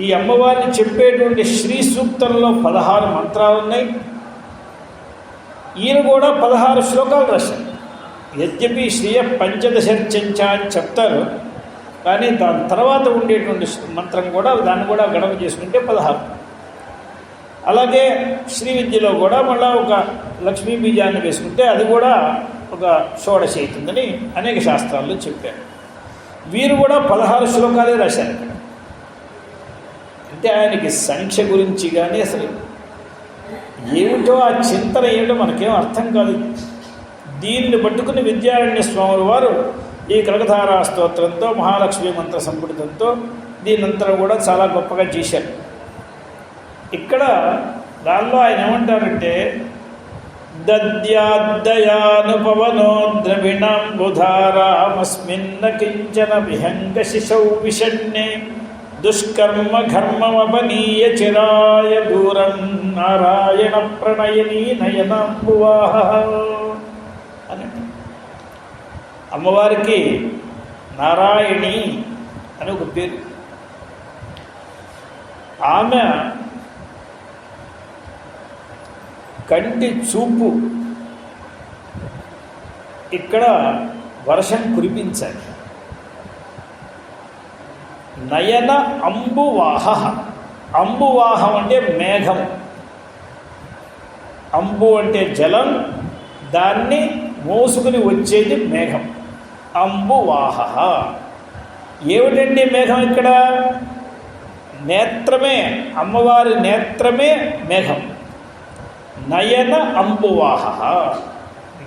ఈ అమ్మవారిని చెప్పేటువంటి శ్రీ సూక్తంలో 16 మంత్రాలు ఉన్నాయి. ఈయన కూడా 16 శ్లోకాలు రాశారు. యద్యపి శ్రీయ పంచదశర్చంచ అని చెప్తారు, కానీ దాని తర్వాత ఉండేటువంటి మంత్రం కూడా దాన్ని కూడా గణన చేసుకుంటే 16. అలాగే శ్రీ విద్యలో కూడా మళ్ళీ ఒక లక్ష్మీ బీజాన్ని వేసుకుంటే అది కూడా ఒక షోడశ అవుతుందని అనేక శాస్త్రాల్లో చెప్పారు. వీరు కూడా 16 శ్లోకాలే రాశారు. అంటే ఆయనకి సంఖ్య గురించి కానీ అసలు ఏమిటో ఆ చింతన ఏమిటో మనకేం అర్థం కాదు. దీన్ని పట్టుకుని విద్యారణ్య స్వాముల వారు ఈ కనకధారా స్తోత్రంతో మహాలక్ష్మి మంత్ర సంపుటితంతో దీనంతా కూడా చాలా గొప్పగా చేశారు. ఇక్కడ దానిలో ఆయన ఏమంటారంటే దద్యాద్దయానుపవనో ద్రవిణాంబుధారామస్మిన్న కించన విహంగ శిశౌ విషణ్ణే దుష్కర్మ ఘర్మమపనీయ చిరాయ దూరం నారాయణ ప్రణయనీ నయనాంబువాహ అని. అమ్మవారికి నారాయణి అని ఒక పేరు. ఆమె కంటి చూపు ఇక్కడ వర్షం కురిపించాలి. నయన అంబువాహ. అంబువాహం అంటే మేఘం, అంబు అంటే జలం, దాన్ని మోసుకుని వచ్చేది మేఘం. అంబువాహ. ఏమిటండి మేఘం? ఇక్కడ నేత్రమే, అమ్మవారి నేత్రమే మేఘం. నయన అంబువాహ,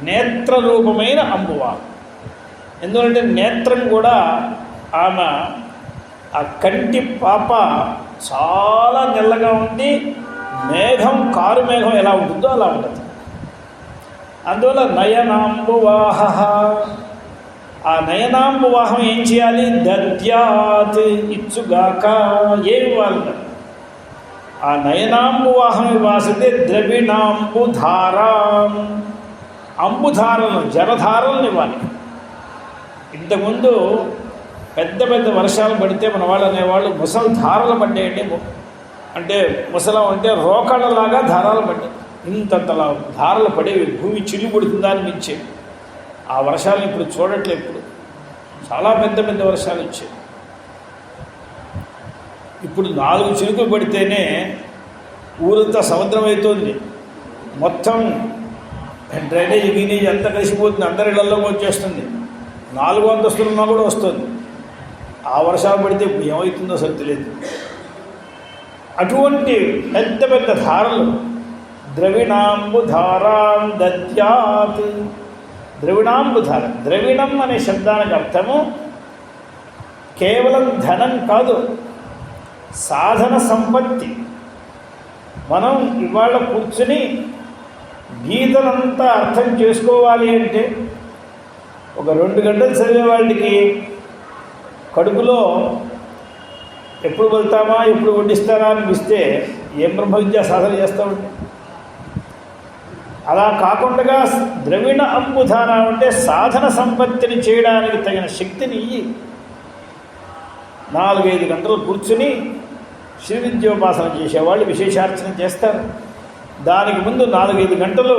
నేత్రరూపమైన అంబువాహ. ఎందుకంటే నేత్రం కూడా ఆమె ఆ కంటి పాప చాలా నెల్లగా ఉంది. మేఘం, కారు మేఘం ఎలా ఉంటుందో అలా ఉంటుంది. అందువల్ల నయనాంబువాహ. ఆ నయనాంబువాహం ఏం చేయాలి? దద్యాత్, ఇచ్చుగాక. ఏమి ఇవ్వాలి? ఆ నయనాంబువాహం ఇవ్వాల్సిందే ద్రవిణాంబుధారం. అంబుధారలను, జలధారలను ఇవ్వాలి. ఇంతకుముందు పెద్ద పెద్ద వర్షాలు పడితే మన వాళ్ళు అనేవాళ్ళు ముసలి ధారలు పడ్డాయండి. అంటే ముసలం అంటే రోకళ్ళలాగా ధారాలు పడ్డాయి. ఇంతంతలా ధారలు పడేవి, భూమి చిల్లు పడుతుందాన్ని మించే. ఆ వర్షాలను ఇప్పుడు చూడట్లే. ఇప్పుడు చాలా పెద్ద పెద్ద వర్షాలు వచ్చాయి. ఇప్పుడు 4 చినుకులు పడితేనే ఊరంతా సముద్రం అవుతుంది. మొత్తం డ్రైనేజ్ గీనేజ్ అంతా కలిసిపోతుంది, అందరి ఇళ్లలోకి వచ్చేస్తుంది. 4 అంతస్తులున్నా కూడా వస్తుంది. ఆ వర్షాలు పడితే ఏమవుతుందో అసలు తెలియదు. అటువంటి పెద్ద పెద్ద ధారలు ద్రవిణాంబుధారాం దద్యాత్. ద్రవిణాంబుధార, ద్రవిణం అనే శబ్దానికి అర్థము కేవలం ధనం కాదు, సాధన సంపత్తి. మనం ఇవాళ కూర్చుని గీతలంతా అర్థం చేసుకోవాలి అంటే ఒక 2 గంటలు చదివే వాళ్ళకి కడుపులో ఎప్పుడు వెళ్తామా ఎప్పుడు వడ్డిస్తారా అనిపిస్తే ఏం బ్రహ్మ విద్యా సాధన చేస్తామండి. అలా కాకుండా ద్రవిణ అంబుధార అంటే సాధన సంపత్తిని చేయడానికి తగిన శక్తిని ఇయ్యి. 4-5 గంటలు కూర్చుని శ్రీ విద్యోపాసన చేసేవాళ్ళు విశేషార్చన చేస్తారు. దానికి ముందు 4-5 గంటలు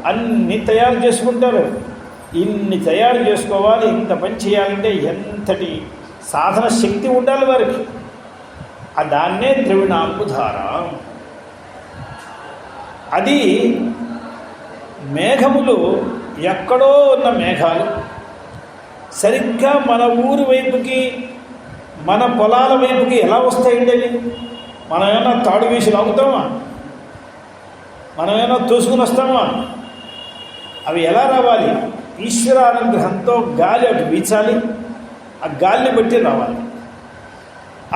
అన్నీ తయారు చేసుకుంటారు. ఇన్ని తయారు చేసుకోవాలి, ఇంత పని చేయాలంటే ఎంతటి సాధన శక్తి ఉండాలి వారికి. దాన్నే ద్రవిణాంబుధార. అది మేఘములు, ఎక్కడో ఉన్న మేఘాలు సరిగ్గా మన ఊరి వైపుకి, మన పొలాల వైపుకి ఎలా వస్తాయండి అవి? మనం ఏమైనా తాడు వేసి లాగుతామా? మనం ఏమైనా తోసుకుని వస్తామా? అవి ఎలా రావాలి? ఈశ్వరానుగ్రహంతో గాలి అటు వీచాలి, ఆ గాలిని బట్టి రావాలి.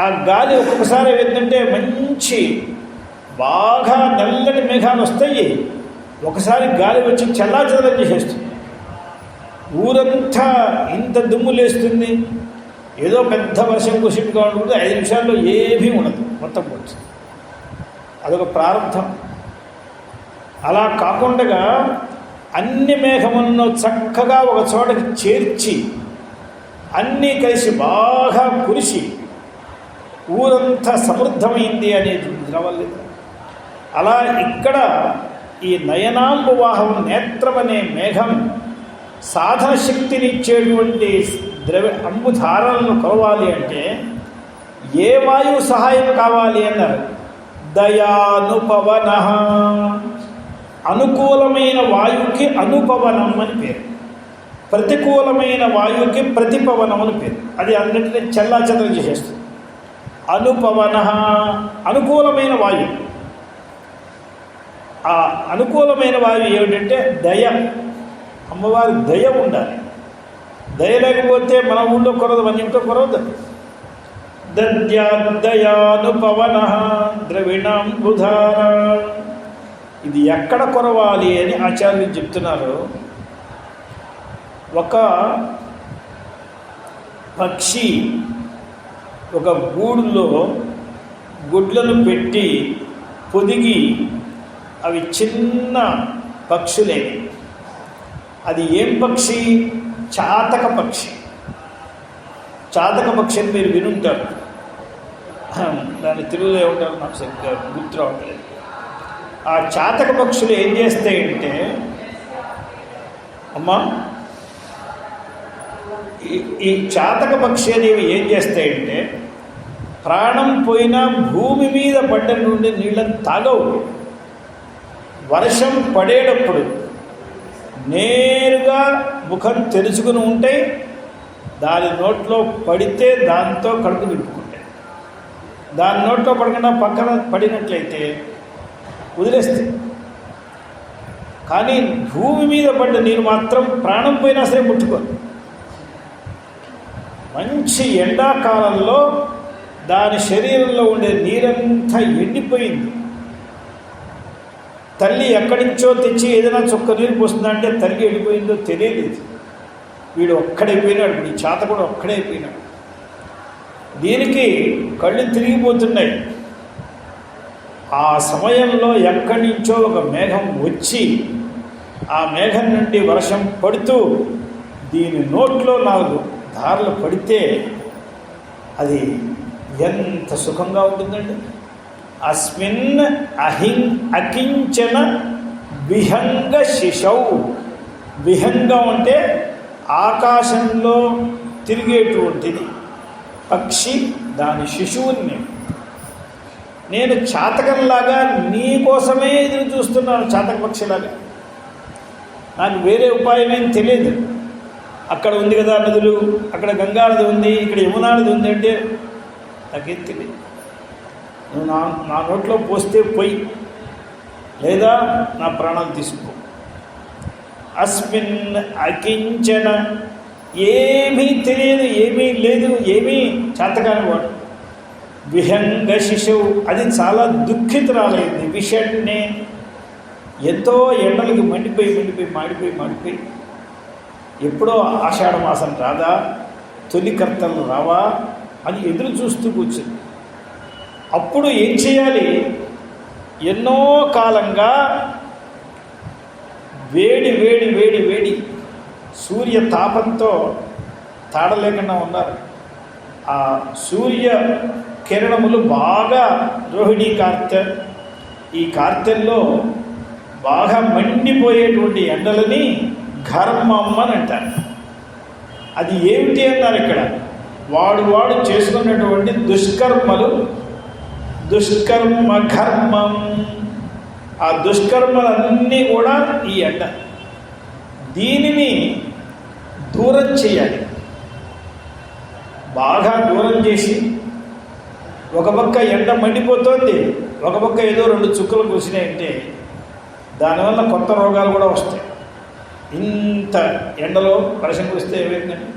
ఆ గాలి ఒక్కొక్కసారి ఏంటంటే మంచి బాగా నల్లటి మేఘాలు వస్తాయి, ఒకసారి గాలి వచ్చి చల్లాచలం చేసేస్తుంది. ఊరంతా ఇంత దుమ్ము లేస్తుంది. ఏదో పెద్ద వర్షం కుషిట్గా ఉంటుంది, 5 నిమిషాల్లో ఏమీ ఉండదు, మొత్తం పోతుంది. అదొక ప్రారంభం. అలా కాకుండా అన్ని మేఘములను చక్కగా ఒక చోటకి చేర్చి అన్నీ కలిసి బాగా కురిసి ఊరంతా సమృద్ధమైంది అనేది రావాలి. అలా ఇక్కడ ఈ నయనాంబువాహం, నేత్రం అనే మేఘం సాధన శక్తిని ఇచ్చేటువంటి అంబుధారలను కొలవాలి అంటే ఏ వాయువు సహాయం కావాలి అన్నారు? దయానుపవన. అనుకూలమైన వాయువుకి అనుపవనం అని పేరు, ప్రతికూలమైన వాయువుకి ప్రతిపవనం అని పేరు. అది అన్నింటినీ చెల్లాచెదరు చేసేస్తుంది. అనుపవన అనుకూలమైన వాయువు. ఆ అనుకూలమైన వాయువు ఏమిటంటే దయ. అమ్మవారి దయ ఉండాలి. దయ లేకపోతే మన ఊళ్ళో కొరదు, మన ఇంట్లో కొరవద్దు. దయానుపవన ద్రవిణాంబుధార. ఇది ఎక్కడ కొరవాలి అని ఆచార్యులు చెప్తున్నారు. ఒక పక్షి ఒక గూడులో గుడ్లను పెట్టి పొదిగి, అవి చిన్న పక్షులే. అది ఏం పక్షి? చాతక పక్షి. చాతక పక్షి అని మీరు వినుంటారు. దాన్ని తెలుగులో ఏమంటారు నాకు సరిగ్గా గుర్తు రావట్లేదు. ఆ చాతక పక్షులు ఏం చేస్తాయంటే, అమ్మా, ఈ చాతక పక్షి అనేవి ఏం చేస్తాయంటే ప్రాణం పోయినా భూమి మీద పడ్డ నుండి నీళ్ళని తాగవు. వర్షం పడేటప్పుడు నేరుగా ముఖం తెరుచుకుని ఉంటాయి. దాని నోట్లో పడితే దాంతో కడుపు నింపుకుంటాయి. దాని నోట్లో పడకుండా పక్కన పడినట్లయితే వదిలేస్తాయి. కానీ భూమి మీద పడ్డ నీరు మాత్రం ప్రాణం పోయినా సరే ముట్టుకోరు. మంచి ఎండాకాలంలో దాని శరీరంలో ఉండే నీరంతా ఎండిపోయింది. తల్లి ఎక్కడి నుంచో తెచ్చి ఏదైనా చుక్క నీరు పోస్తుందంటే తల్లి ఎండిపోయిందో తెలియలేదు. వీడు ఒక్కడైపోయినాడు, ఈ చాత కూడా ఒక్కడైపోయినాడు. దీనికి కళ్ళు తిరిగిపోతున్నాయి. ఆ సమయంలో ఎక్కడి నుంచో ఒక మేఘం వచ్చి ఆ మేఘం నుండి వర్షం పడుతూ దీని నోట్లో 4 ధారలు పడితే అది ఎంత సుఖంగా ఉంటుందండి. అస్మిన్ అకించన విహంగ శిశౌ. విహంగం అంటే ఆకాశంలో తిరిగేటువంటిది పక్షి, దాని శిశువుని నేను చాతకంలాగా నీ కోసమే ఎదురు చూస్తున్నాను. చాతక పక్షిలాగా నాకు వేరే ఉపాయమేం తెలియదు. అక్కడ ఉంది కదా నదులు, అక్కడ గంగా నది ఉంది, ఇక్కడ యమునా నది ఉంది అంటే నాకేం తెలియదు. నువ్వు నా నోట్లో పోస్తే పోయి, లేదా నా ప్రాణాలు తీసుకో. అస్మిన్ అకించన, ఏమీ తెలియదు, ఏమీ లేదు, ఏమీ చేతకాని వాడు. విహంగ శిశువు, అది చాలా దుఃఖితురాలైంది. విషణ్ణే, ఎంతో ఎండలకి మాడిపోయి ఎప్పుడో ఆషాఢ మాసం రాదా, తొలి కర్తలు రావా అని ఎదురు చూస్తూ కూర్చుంది. అప్పుడు ఏం చేయాలి? ఎన్నో కాలంగా వేడి సూర్య తాపంతో తాడలేకుండా ఉన్నారు. ఆ సూర్య కిరణములు బాగా రోహిణీ కార్తె, ఈ కార్తెల్లో బాగా మండిపోయేటువంటి ఎండలని ఘర్మం అని అంటారు. అది ఏమిటి అన్నారు ఇక్కడ? వాడు చేసుకున్నటువంటి దుష్కర్మలు, దుష్కర్మ ఘర్మం. ఆ దుష్కర్మలన్నీ కూడా ఈ ఎండ. దీనిని దూరం చేయాలి. బాగా దూరం చేసి, ఒక పక్క ఎండ మండిపోతుంది, ఒక పక్క ఏదో 2 చుక్కలు కూసినాయంటే దానివల్ల కొత్త రోగాలు కూడా వస్తాయి. ఇంత ఎండలో వర్షం కురిస్తే ఏమైందండి?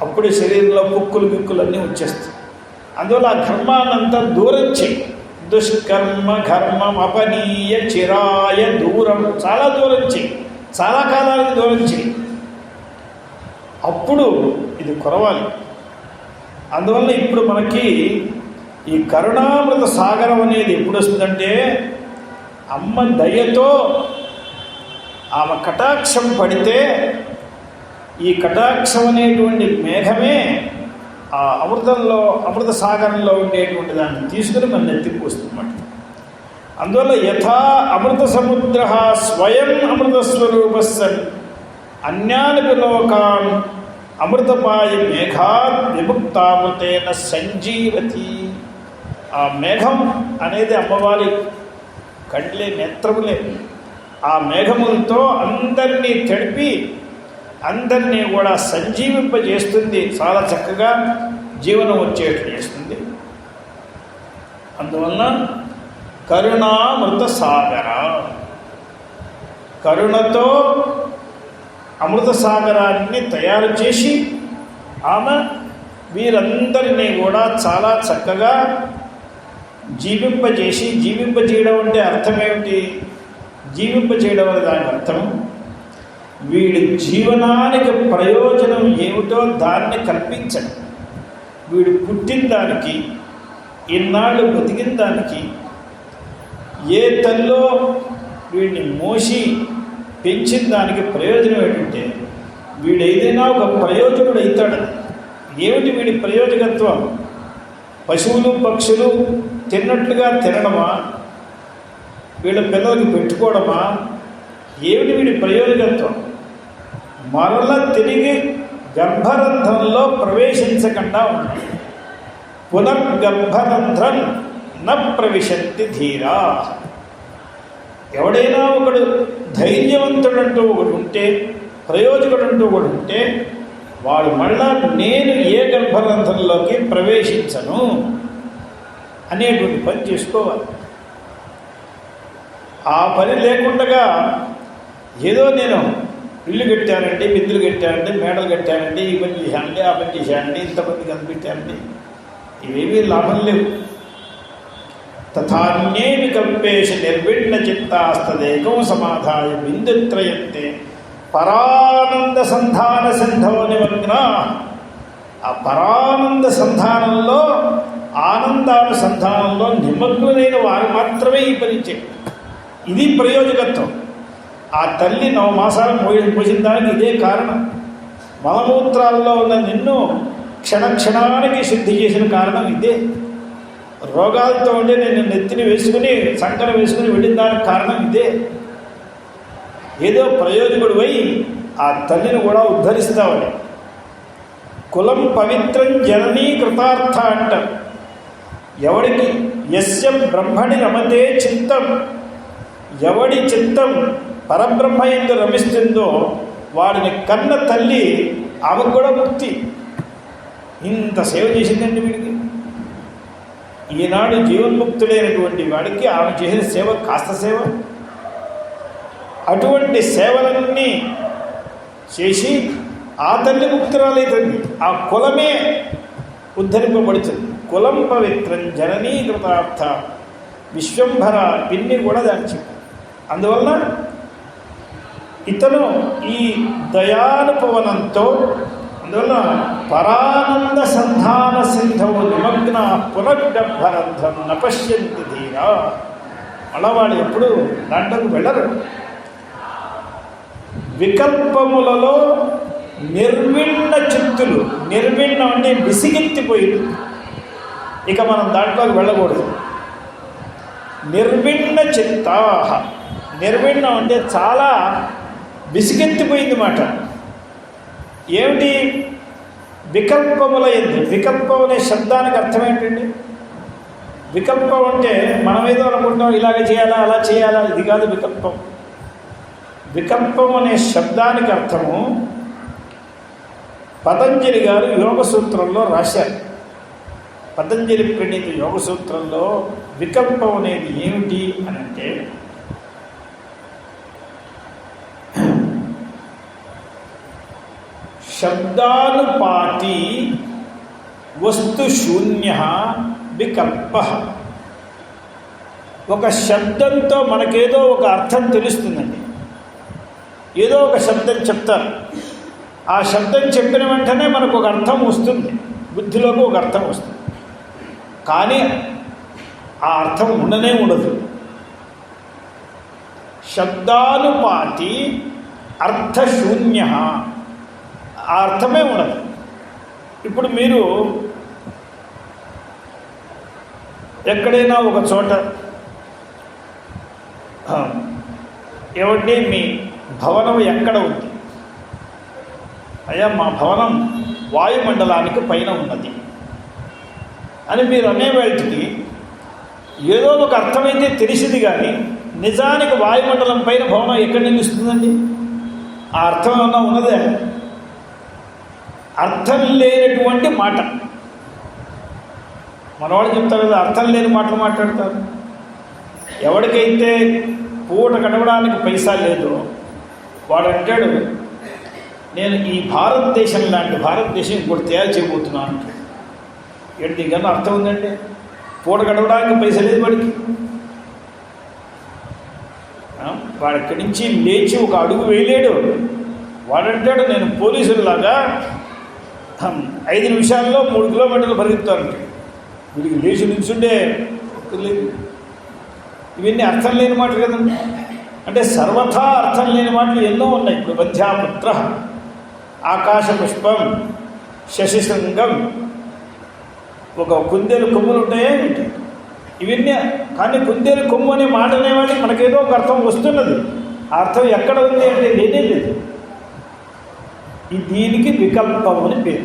అప్పుడే శరీరంలో పుక్కులు అన్నీ వచ్చేస్తాయి. అందువల్ల ఆ ఘర్మాన్నంతా దూరం చేయి. దుష్కర్మ ఘర్మం అపనీయ చిరాయ దూరం, చాలా దూరం చేయి, చాలా కాలానికి దూరం చేయి. అప్పుడు ఇది కొరవాలి. అందువల్ల ఇప్పుడు మనకి ఈ కరుణామృత సాగరం అనేది ఎప్పుడు వస్తుందంటే, అమ్మ దయతో ఆమె కటాక్షం పడితే, ఈ కటాక్షం అనేటువంటి మేఘమే ఆ అమృత సాగరంలో ఉండేటువంటి దాన్ని తీసుకుని మన నెత్తికి వస్తుందన్నమాట. అందువల్ల యథా అమృత సముద్ర స్వయం అమృత స్వరూపస్సన్ అన్యాని లోకాన్ అమృతపాయ మేఘాత్ విముక్తామృతేన సంజీవతి. ఆ మేఘం అనేది అమ్మవారి కండ్లే, నేత్రములే. ఆ మేఘములతో అందరినీ తడిపి అందరినీ కూడా సంజీవింపజేస్తుంది, చాలా చక్కగా జీవనం వచ్చేట్లు చేస్తుంది. అందువల్ల కరుణామృత సాగర, కరుణతో అమృత సాగరాన్ని తయారు చేసి ఆమె వీరందరినీ కూడా చాలా చక్కగా జీవింపజేయడం అంటే అర్థం ఏమిటి? జీవింపజేయడం అనే దాని అర్థం వీడి జీవనానికి ప్రయోజనం ఏమిటో దాన్ని కల్పించడం. వీడు పుట్టిన దానికి, ఇన్నాళ్ళు బతికిన దానికి, ఏ తల్లో వీడిని మోసి పెంచిన దానికి ప్రయోజనం ఏంటంటే వీడు ఏదైనా ఒక ప్రయోజకుడు అవుతాడు. ఏమిటి వీడి ప్రయోజకత్వం? పశువులు పక్షులు తిన్నట్లుగా తినడమా? వీళ్ళ పిల్లలకి పెట్టుకోవడమా? ఏమిటి వీడి ప్రయోజకత్వం? మరల తిరిగి గర్భరంధ్రంలో ప్రవేశించకుండా ఉంటాడు. పునర్గర్భరంధ్రం న ప్రవిశంతి ధీరా. ఎవడైనా ఒకడు ధైర్యవంతుడంటూ ఒకడు ఉంటే, ప్రయోజకుడంటూ ఒకడు ఉంటే, వాడు మళ్ళా నేను ఏ గర్భరంధ్రంలోకి ప్రవేశించను అనేటువంటి పని చేసుకోవాలి. ఆ పని లేకుండా ఏదో నేను ఇల్లు కట్టానండి, బిందులు కట్టానండి, మేడలు కట్టానండి, ఈ పని చేశానండి, ఆ పని చేశానండి, ఇంతమంది కనిపెట్టానండి, ఇవేమీ లాభం లేవు. తథాన్యేమి కల్పేష నిర్విణ్ణ చిత్తాస్తదేకం సమాధాయ బిందుత్రయంతే పరానంద సంధాన సింధో నిమగ్న. ఆ పరానంద సంధానంలో, ఆనందానుసంధానంలో నిమగ్నులైన వారు మాత్రమే ఈ పని చేయాలి. ఇది ప్రయోజకత్వం. ఆ తల్లి 9 మాసాలు పోసిన దానికి ఇదే కారణం. మలమూత్రాల్లో ఉన్న నిన్ను క్షణానికి శుద్ధి చేసిన కారణం ఇదే. రోగాలతో ఉండి నేను నెత్తిని వేసుకుని సంకరం వేసుకుని వెళ్ళిన దానికి కారణం ఇదే. ఏదో ప్రయోజకుడు పోయి ఆ తల్లిని కూడా ఉద్ధరిస్తామని. కులం పవిత్రం జననీ కృతార్థ అంటారు. ఎవడికి యస్య బ్రహ్మణి రమతే చిత్తం, ఎవడి చిత్తం పరబ్రహ్మ యందు రమిస్తుందో వాడిని కన్న తల్లి ఆమెకు కూడా ముక్తి. ఇంత సేవ చేసిందండి వీడికి. ఈనాడు జీవన్ముక్తుడైనటువంటి వాడికి ఆమె చేసిన సేవ కాస్త సేవ. అటువంటి సేవలన్నీ చేసి ఆ తల్లి ముక్తురాలైతుంది. ఆ కులమే ఉద్ధరింపబడుతుంది. కులం పవిత్రం జననీ కృతార్థ విశ్వంభర పిన్ని కూడా దాన్ని చెప్పారు. అందువల్ల ఇతను ఈ దయానుపవనంతో, అందువల్ల పరానంద సంధాన సింధవు నిమగ్న పునర్గర్భరంధ్రం నపశ్యంతి ధీరా. అలా వాడు ఎప్పుడు దాంట్లోకి వెళ్ళరు. వికల్పములలో నిర్విణ్ణ చిత్తులు, నిర్విణ్ణం అంటే విసిగెత్తిపోయింది. ఇక మనం దాంట్లోకి వెళ్ళకూడదు. నిర్విణ్ణ చిత్తాహ, నిర్విణ్ణం అంటే చాలా విసిగెత్తిపోయింది మాట. ఏమిటి? వికల్పముల ఎందు. వికల్పం అనే శబ్దానికి అర్థం ఏంటండి? వికల్పం అంటే మనం ఏదో అనుకుంటాం, ఇలాగ చేయాలా అలా చేయాలా, ఇది కాదు వికల్పం. వికల్పం అనే శబ్దానికి అర్థము పతంజలి గారు యోగ సూత్రంలో రాశారు. పతంజలి ప్రణీత యోగ సూత్రంలో వికల్పం అనేది ఏమిటి అని అంటే, శబ్దానుపాతి వస్తు శూన్య వికల్ప. ఒక శబ్దంతో మనకేదో ఒక అర్థం తెలుస్తుందండి. ఏదో ఒక శబ్దం చెప్తారు. ఆ శబ్దం చెప్పిన వెంటనే మనకు ఒక అర్థం వస్తుంది, బుద్ధిలోకి ఒక అర్థం వస్తుంది. కానీ ఆ అర్థం ఉండనే ఉండదు. శబ్దానుపాతి అర్థశూన్య, ఆ అర్థమే ఉండదు. ఇప్పుడు మీరు ఎక్కడైనా ఒక చోట ఏమంటే మీ భవనం ఎక్కడ ఉంది? అయ్యా మా భవనం వాయుమండలానికి పైన ఉన్నది అని మీరు అనేవాటికి ఏదో ఒక అర్థమైతే తెలిసింది. కానీ నిజానికి వాయుమండలం పైన భవనం ఎక్కడ నిలుస్తుందండి? ఆ అర్థం ఏమన్నా ఉన్నదే? అర్థం లేనటువంటి మాట. మనవాడు చెప్తారు కదా, అర్థం లేని మాటలు మాట్లాడతారు. ఎవరికైతే పూట గడవడానికి పైసా లేదో వాడు అంటాడు, నేను ఈ భారతదేశం లాంటి భారతదేశం ఇంకోటి తయారు చేయబోతున్నాను అంటాడు. ఏంటి దీనికన్నా అర్థం ఉందండి? పూట గడవడానికి పైసా లేదు వాడికి. వాడు ఇక్కడి నుంచి లేచి ఒక అడుగు వేయలేడు. వాడంటాడు, నేను పోలీసులాగా 5 నిమిషాల్లో 3 కిలోమీటర్లు పరిగెత్తారంటే వీడికి లేచి నిల్చుండే లేదు. ఇవన్నీ అర్థం లేని మాటలు కదండి. అంటే సర్వథా అర్థం లేని మాటలు ఎన్నో ఉన్నాయి. ఇప్పుడు వంధ్యాపుత్ర, ఆకాశ పుష్పం, శశిశృంగం, ఒక కుందేలు కొమ్ములు ఉంటాయే ఇవన్నీ. కానీ కుందేలు కొమ్ము అనే మాట అనేవాడికి మనకేదో ఒక అర్థం వస్తున్నది. ఆ అర్థం ఎక్కడ ఉంది అంటే లేనే లేదు. దీనికి వికల్పం అని పేరు.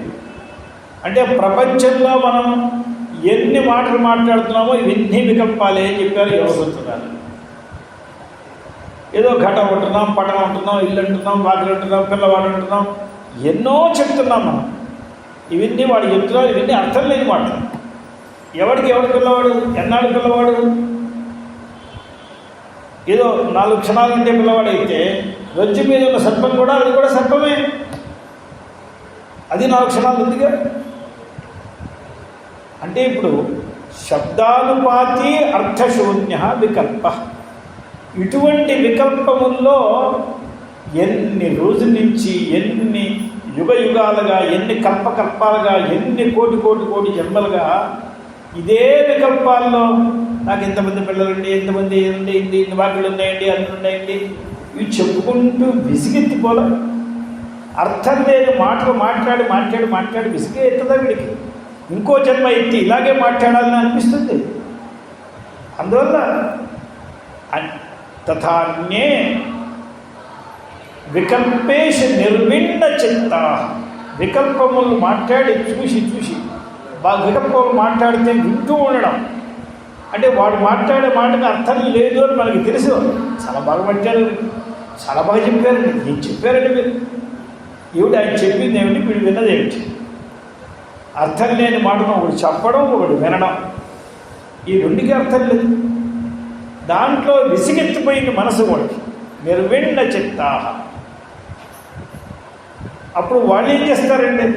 అంటే ప్రపంచంలో మనం ఎన్ని మాటలు మాట్లాడుతున్నామో ఇవన్నీ వికల్పాలే అని చెప్పారు యోగసూత్రాలు. ఏదో ఘటం అంటున్నాం, పటం అంటున్నాం, ఇల్లు అంటున్నాం, వాకిలు అంటున్నాం, పిల్లవాడు అంటున్నాం, ఎన్నో చెప్తున్నాం మనం. ఇవన్నీ వాడు చెప్తున్నారు. ఇవన్నీ అర్థం లేని మాటలు. ఎవడు పిల్లవాడు? ఎన్నాడు పిల్లవాడు? ఏదో 4 క్షణాలంటే పిల్లవాడైతే రొజ్జు మీద ఉన్న సర్పం కూడా అది కూడా సర్పమే. అది 4 క్షణాలు ఉందిగా. అంటే ఇప్పుడు శబ్దానుపాతి అర్థశూన్య వికల్ప. ఇటువంటి వికల్పముల్లో ఎన్ని రోజుల నుంచి, ఎన్ని యుగాలుగా, ఎన్ని కల్పకల్పాలుగా, ఎన్ని కోటి జన్మలుగా ఇదే వికల్పాల్లో నాకు ఇంతమంది పిల్లలుండి, ఎంతమంది ఉండి, ఇన్ని వాకిలు ఉన్నాయండి, అన్ని ఉన్నాయండి, ఇవి చెప్పుకుంటూ విసిగెత్తిపోలే. అర్థం లేని మాటలు మాట్లాడి విసిగే ఎత్తదా వీడికి. ఇంకో జన్మ ఎత్తి ఇలాగే మాట్లాడాలని అనిపిస్తుంది. అందువల్ల తథాన్యే వికల్పేష నిర్విణ్ణ చిత్త, వికల్పములు మాట్లాడి చూసి వికల్పములు మాట్లాడితే వింటూ ఉండడం, అంటే వాడు మాట్లాడే మాటకు అర్థం లేదు అని మనకి తెలుసు. చాలా బాగా మాట్లాడారు, చాలా బాగా చెప్పారండి, నేను చెప్పారండి మీరు, ఏమిటి ఆయన చెప్పింది ఏమిటి, వీడు విన్నది ఏమిటి, అర్థం లేని మాటను ఒకటి చెప్పడం ఒకటి వినడం, ఈ రెండుకి అర్థం లేదు. దాంట్లో విసిగెత్తిపోయింది మనసు వాడికి, నిర్విణ్ణ చిత్తా. అప్పుడు వాళ్ళు ఏం చేస్తారండి,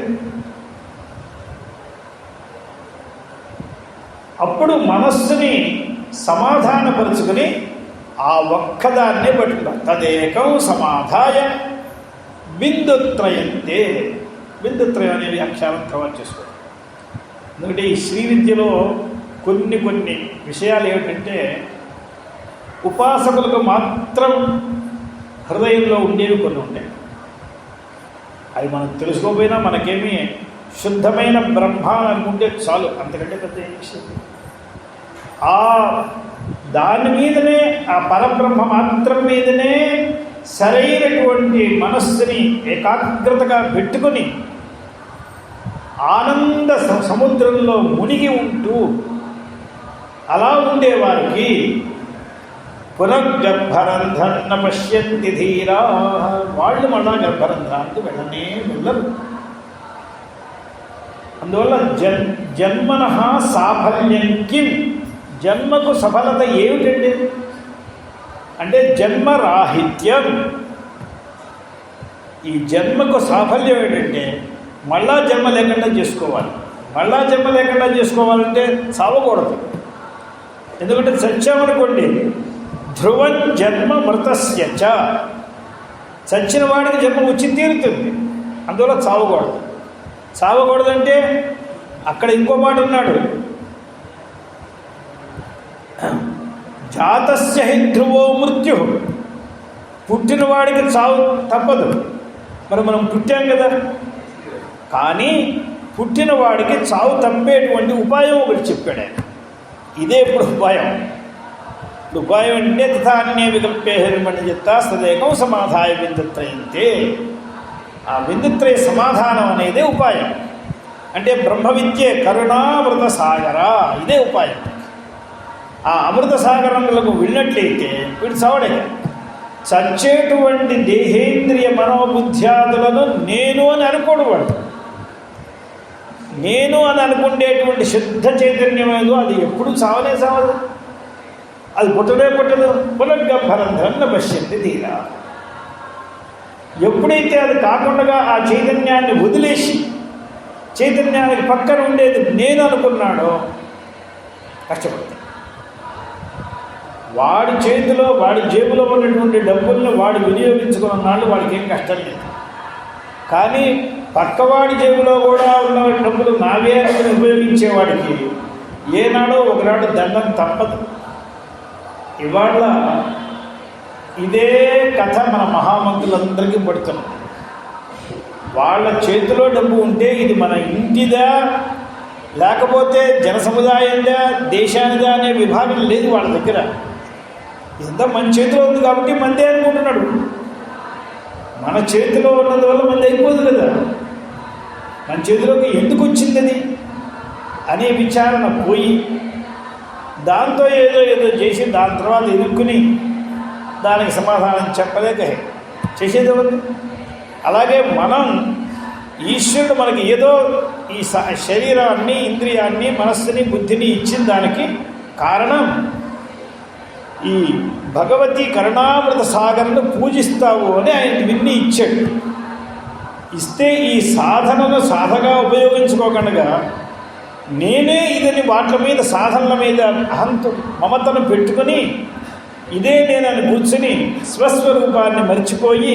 అప్పుడు మనస్సుని సమాధానపరుచుకుని ఆ ఒక్కదాన్నే పట్టుకుంటారు. తదేకం సమాధాయ బిందుత్రయంతే. బిందుత్రయం అనే వ్యాఖ్యానం తర్వాత చేసుకోండి. ఎందుకంటే ఈ శ్రీ విద్యలో కొన్ని విషయాలు ఏమిటంటే ఉపాసకులకు మాత్రం హృదయంలో ఉండేవి కొన్ని ఉంటాయి. అవి మనం తెలుసుకోకపోయినా మనకేమీ శుద్ధమైన బ్రహ్మ అనుకుంటే చాలు, అంతకంటే పెద్ద విషయం. దాని మీదనే, ఆ పరబ్రహ్మ మాత్రం మీదనే సరైనటువంటి మనస్సుని ఏకాగ్రతగా పెట్టుకొని ఆనంద సముద్రంలో మునిగి ఉంటూ అలా ఉండేవారికి పునర్గర్భరంధ్రన్న పశ్యంతి ధీరా, వాళ్ళు మళ్ళా గర్భరంధ్రానికి వెళ్ళరు. అందువల్ల జన్మన సాఫల్యం కిం, జన్మకు సఫలత ఏమిటండి అంటే జన్మరాహిత్యం. ఈ జన్మకు సాఫల్యం ఏంటంటే మళ్ళా జన్మ లేకుండా చేసుకోవాలి. మళ్ళా జన్మ లేకుండా చేసుకోవాలంటే చావకూడదు. ఎందుకంటే చచ్చామనుకోండి, ధ్రువం జన్మ మృతస్య చ, చచ్చిన వాడికి జన్మ వచ్చి తీరుతుంది. అందువల్ల చావకూడదు. చావకూడదంటే అక్కడ ఇంకో మాట ఉన్నాడు, జాతస్య హి ధ్రువో మృత్యు, పుట్టినవాడికి చావు తప్పదు. మరి మనం పుట్టాం కదా, కానీ పుట్టినవాడికి చావు తప్పేటువంటి ఉపాయం ఒకటి చెప్పాడు ఆయన. ఇదే ఇప్పుడు ఉపాయం. ఇప్పుడు ఉపాయం అంటే తథాన్యే వికల్పే హరిమణి చెత్తా సదేకం సమాధాయ బిందుత్రయంతే. ఆ బిందుత్రయ సమాధానం అనేదే ఉపాయం. అంటే బ్రహ్మ విద్య కరుణామృత సాగర, ఇదే ఉపాయం. ఆ అమృత సాగరంలోకి వెళ్ళినట్లయితే వీడు చావడే. చచ్చేటువంటి దేహేంద్రియ మనోబుద్ధ్యాదులను నేను అని అనుకోడు వాడు. నేను అని అనుకునేటువంటి శుద్ధ చైతన్యమేదో అది ఎప్పుడు చావనే చావదు, అది పుట్టదు. పునర్గర్భరంధ్రన్న పశ్యంతి ధీరా. ఎప్పుడైతే అది కాకుండా ఆ చైతన్యాన్ని వదిలేసి చైతన్యానికి పక్కన ఉండేది నేను అనుకున్నాడో కష్టపడతాడు. వాడి చేతిలో, వాడి జేబులో ఉన్నటువంటి డబ్బుల్ని వాడు వినియోగించుకున్నాడు, వాడికి ఏం కష్టం లేదు. కానీ పక్కవాడి జేబులో కూడా ఉన్న డబ్బులు నావే అని ఉపయోగించేవాడికి ఏనాడో ఒకనాడు దండం తప్పదు. ఇవాళ ఇదే కథ మన మహామంత్రులందరికీ పడుతున్నాం. వాళ్ళ చేతిలో డబ్బు ఉంటే ఇది మన ఇంటిదా లేకపోతే జన సముదాయందా దేశానిదా అనే విభాగం లేదు వాళ్ళ దగ్గర. ఎంత మన చేతిలో ఉంది కాబట్టి మందే అనుకుంటున్నాడు. మన చేతిలో ఉన్నందువల్ల మంది అయిపోదు కదా. మన చేతిలోకి ఎందుకు వచ్చింది అది అనే విచారణ పోయి దాంతో ఏదో చేసి దాని తర్వాత ఎదుర్కొని దానికి సమాధానం చెప్పలేక చేసేదేవద్దు. అలాగే మనం ఈశ్వరుడు మనకి ఏదో ఈ శరీరాన్ని, ఇంద్రియాన్ని, మనస్సుని, బుద్ధిని ఇచ్చిన దానికి కారణం ఈ భగవతి కరుణామృత సాగరను పూజిస్తావు అని ఆయన విన్ని ఇచ్చాడు. ఇస్తే ఈ సాధనను సాధగా ఉపయోగించుకోకుండా నేనే ఇదని వాటి మీద సాధనల మీద మమతను పెట్టుకొని ఇదే నేనని కూర్చుని స్వస్వరూపాన్ని మర్చిపోయి,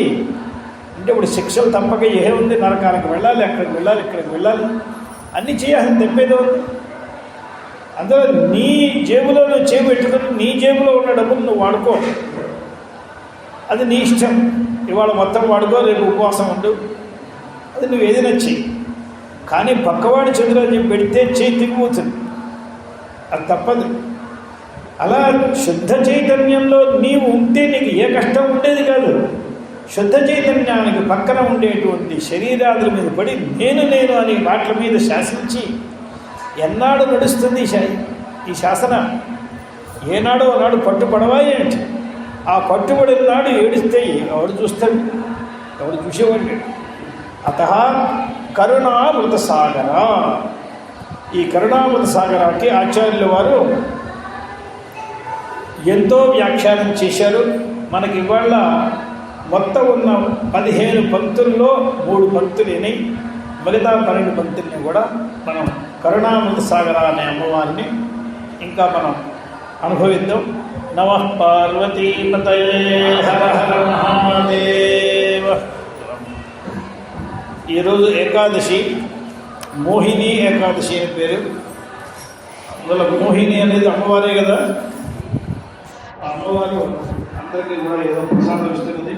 అంటే ఇప్పుడు శిక్షలు తప్పక ఏముంది, నరకానికి వెళ్ళాలి, అక్కడికి వెళ్ళాలి, ఇక్కడికి వెళ్ళాలి, అన్నీ చేయాలని తెప్పేదో ఉంది. అందులో నీ జేబులో నువ్వు చేపెట్టుకుని నీ జేబులో ఉన్న డబ్బులు నువ్వు వాడుకో, అది నీ ఇష్టం. ఇవాళ మొత్తం వాడుకో, రేపు ఉపవాసం ఉండు, అది నువ్వు ఏదైనా చెయ్యి. కానీ పక్కవాడి చేతిలో పెడితే చేయి తిరిగిపోతుంది, అది తప్పదు. అలా శుద్ధ చైతన్యంలో నీవు ఉంటే నీకు ఏ కష్టం ఉండేది కాదు. శుద్ధ చైతన్యానికి పక్కన ఉండేటువంటి శరీరాదుల మీద పడి నేను అనే వాటి మీద శాసించి ఎన్నాడు నడుస్తుంది ఈ శాసన? ఏనాడో నాడు పట్టుపడవా ఏంటి? ఆ పట్టుబడిన నాడు ఏడిస్తే ఎవడు చూస్తాడు? ఎవడు చూసేవాడు? అత కరుణామృత సాగర. ఈ కరుణామృత సాగరానికి ఆచార్యుల వారు ఎంతో వ్యాఖ్యానం చేశారు. మనకి ఇవాళ మొత్తం ఉన్న 15 పంక్తుల్లో 3 పంక్తులని, మిగతా 12 పంక్తుల్ని కూడా మనం కరుణామృత సాగర అనే అమ్మవారిని ఇంకా మనం అనుభవిద్దాం. నమః పార్వతీపతయే హర హర మహాదేవ. ఈరోజు ఏకాదశి, మోహిని ఏకాదశి అని పేరు. అందులో మోహిని అనేది అమ్మవారే కదా. ఆ అమ్మవారు అందరికీ కూడా ఏదో ప్రసాదం ఇస్తున్నది.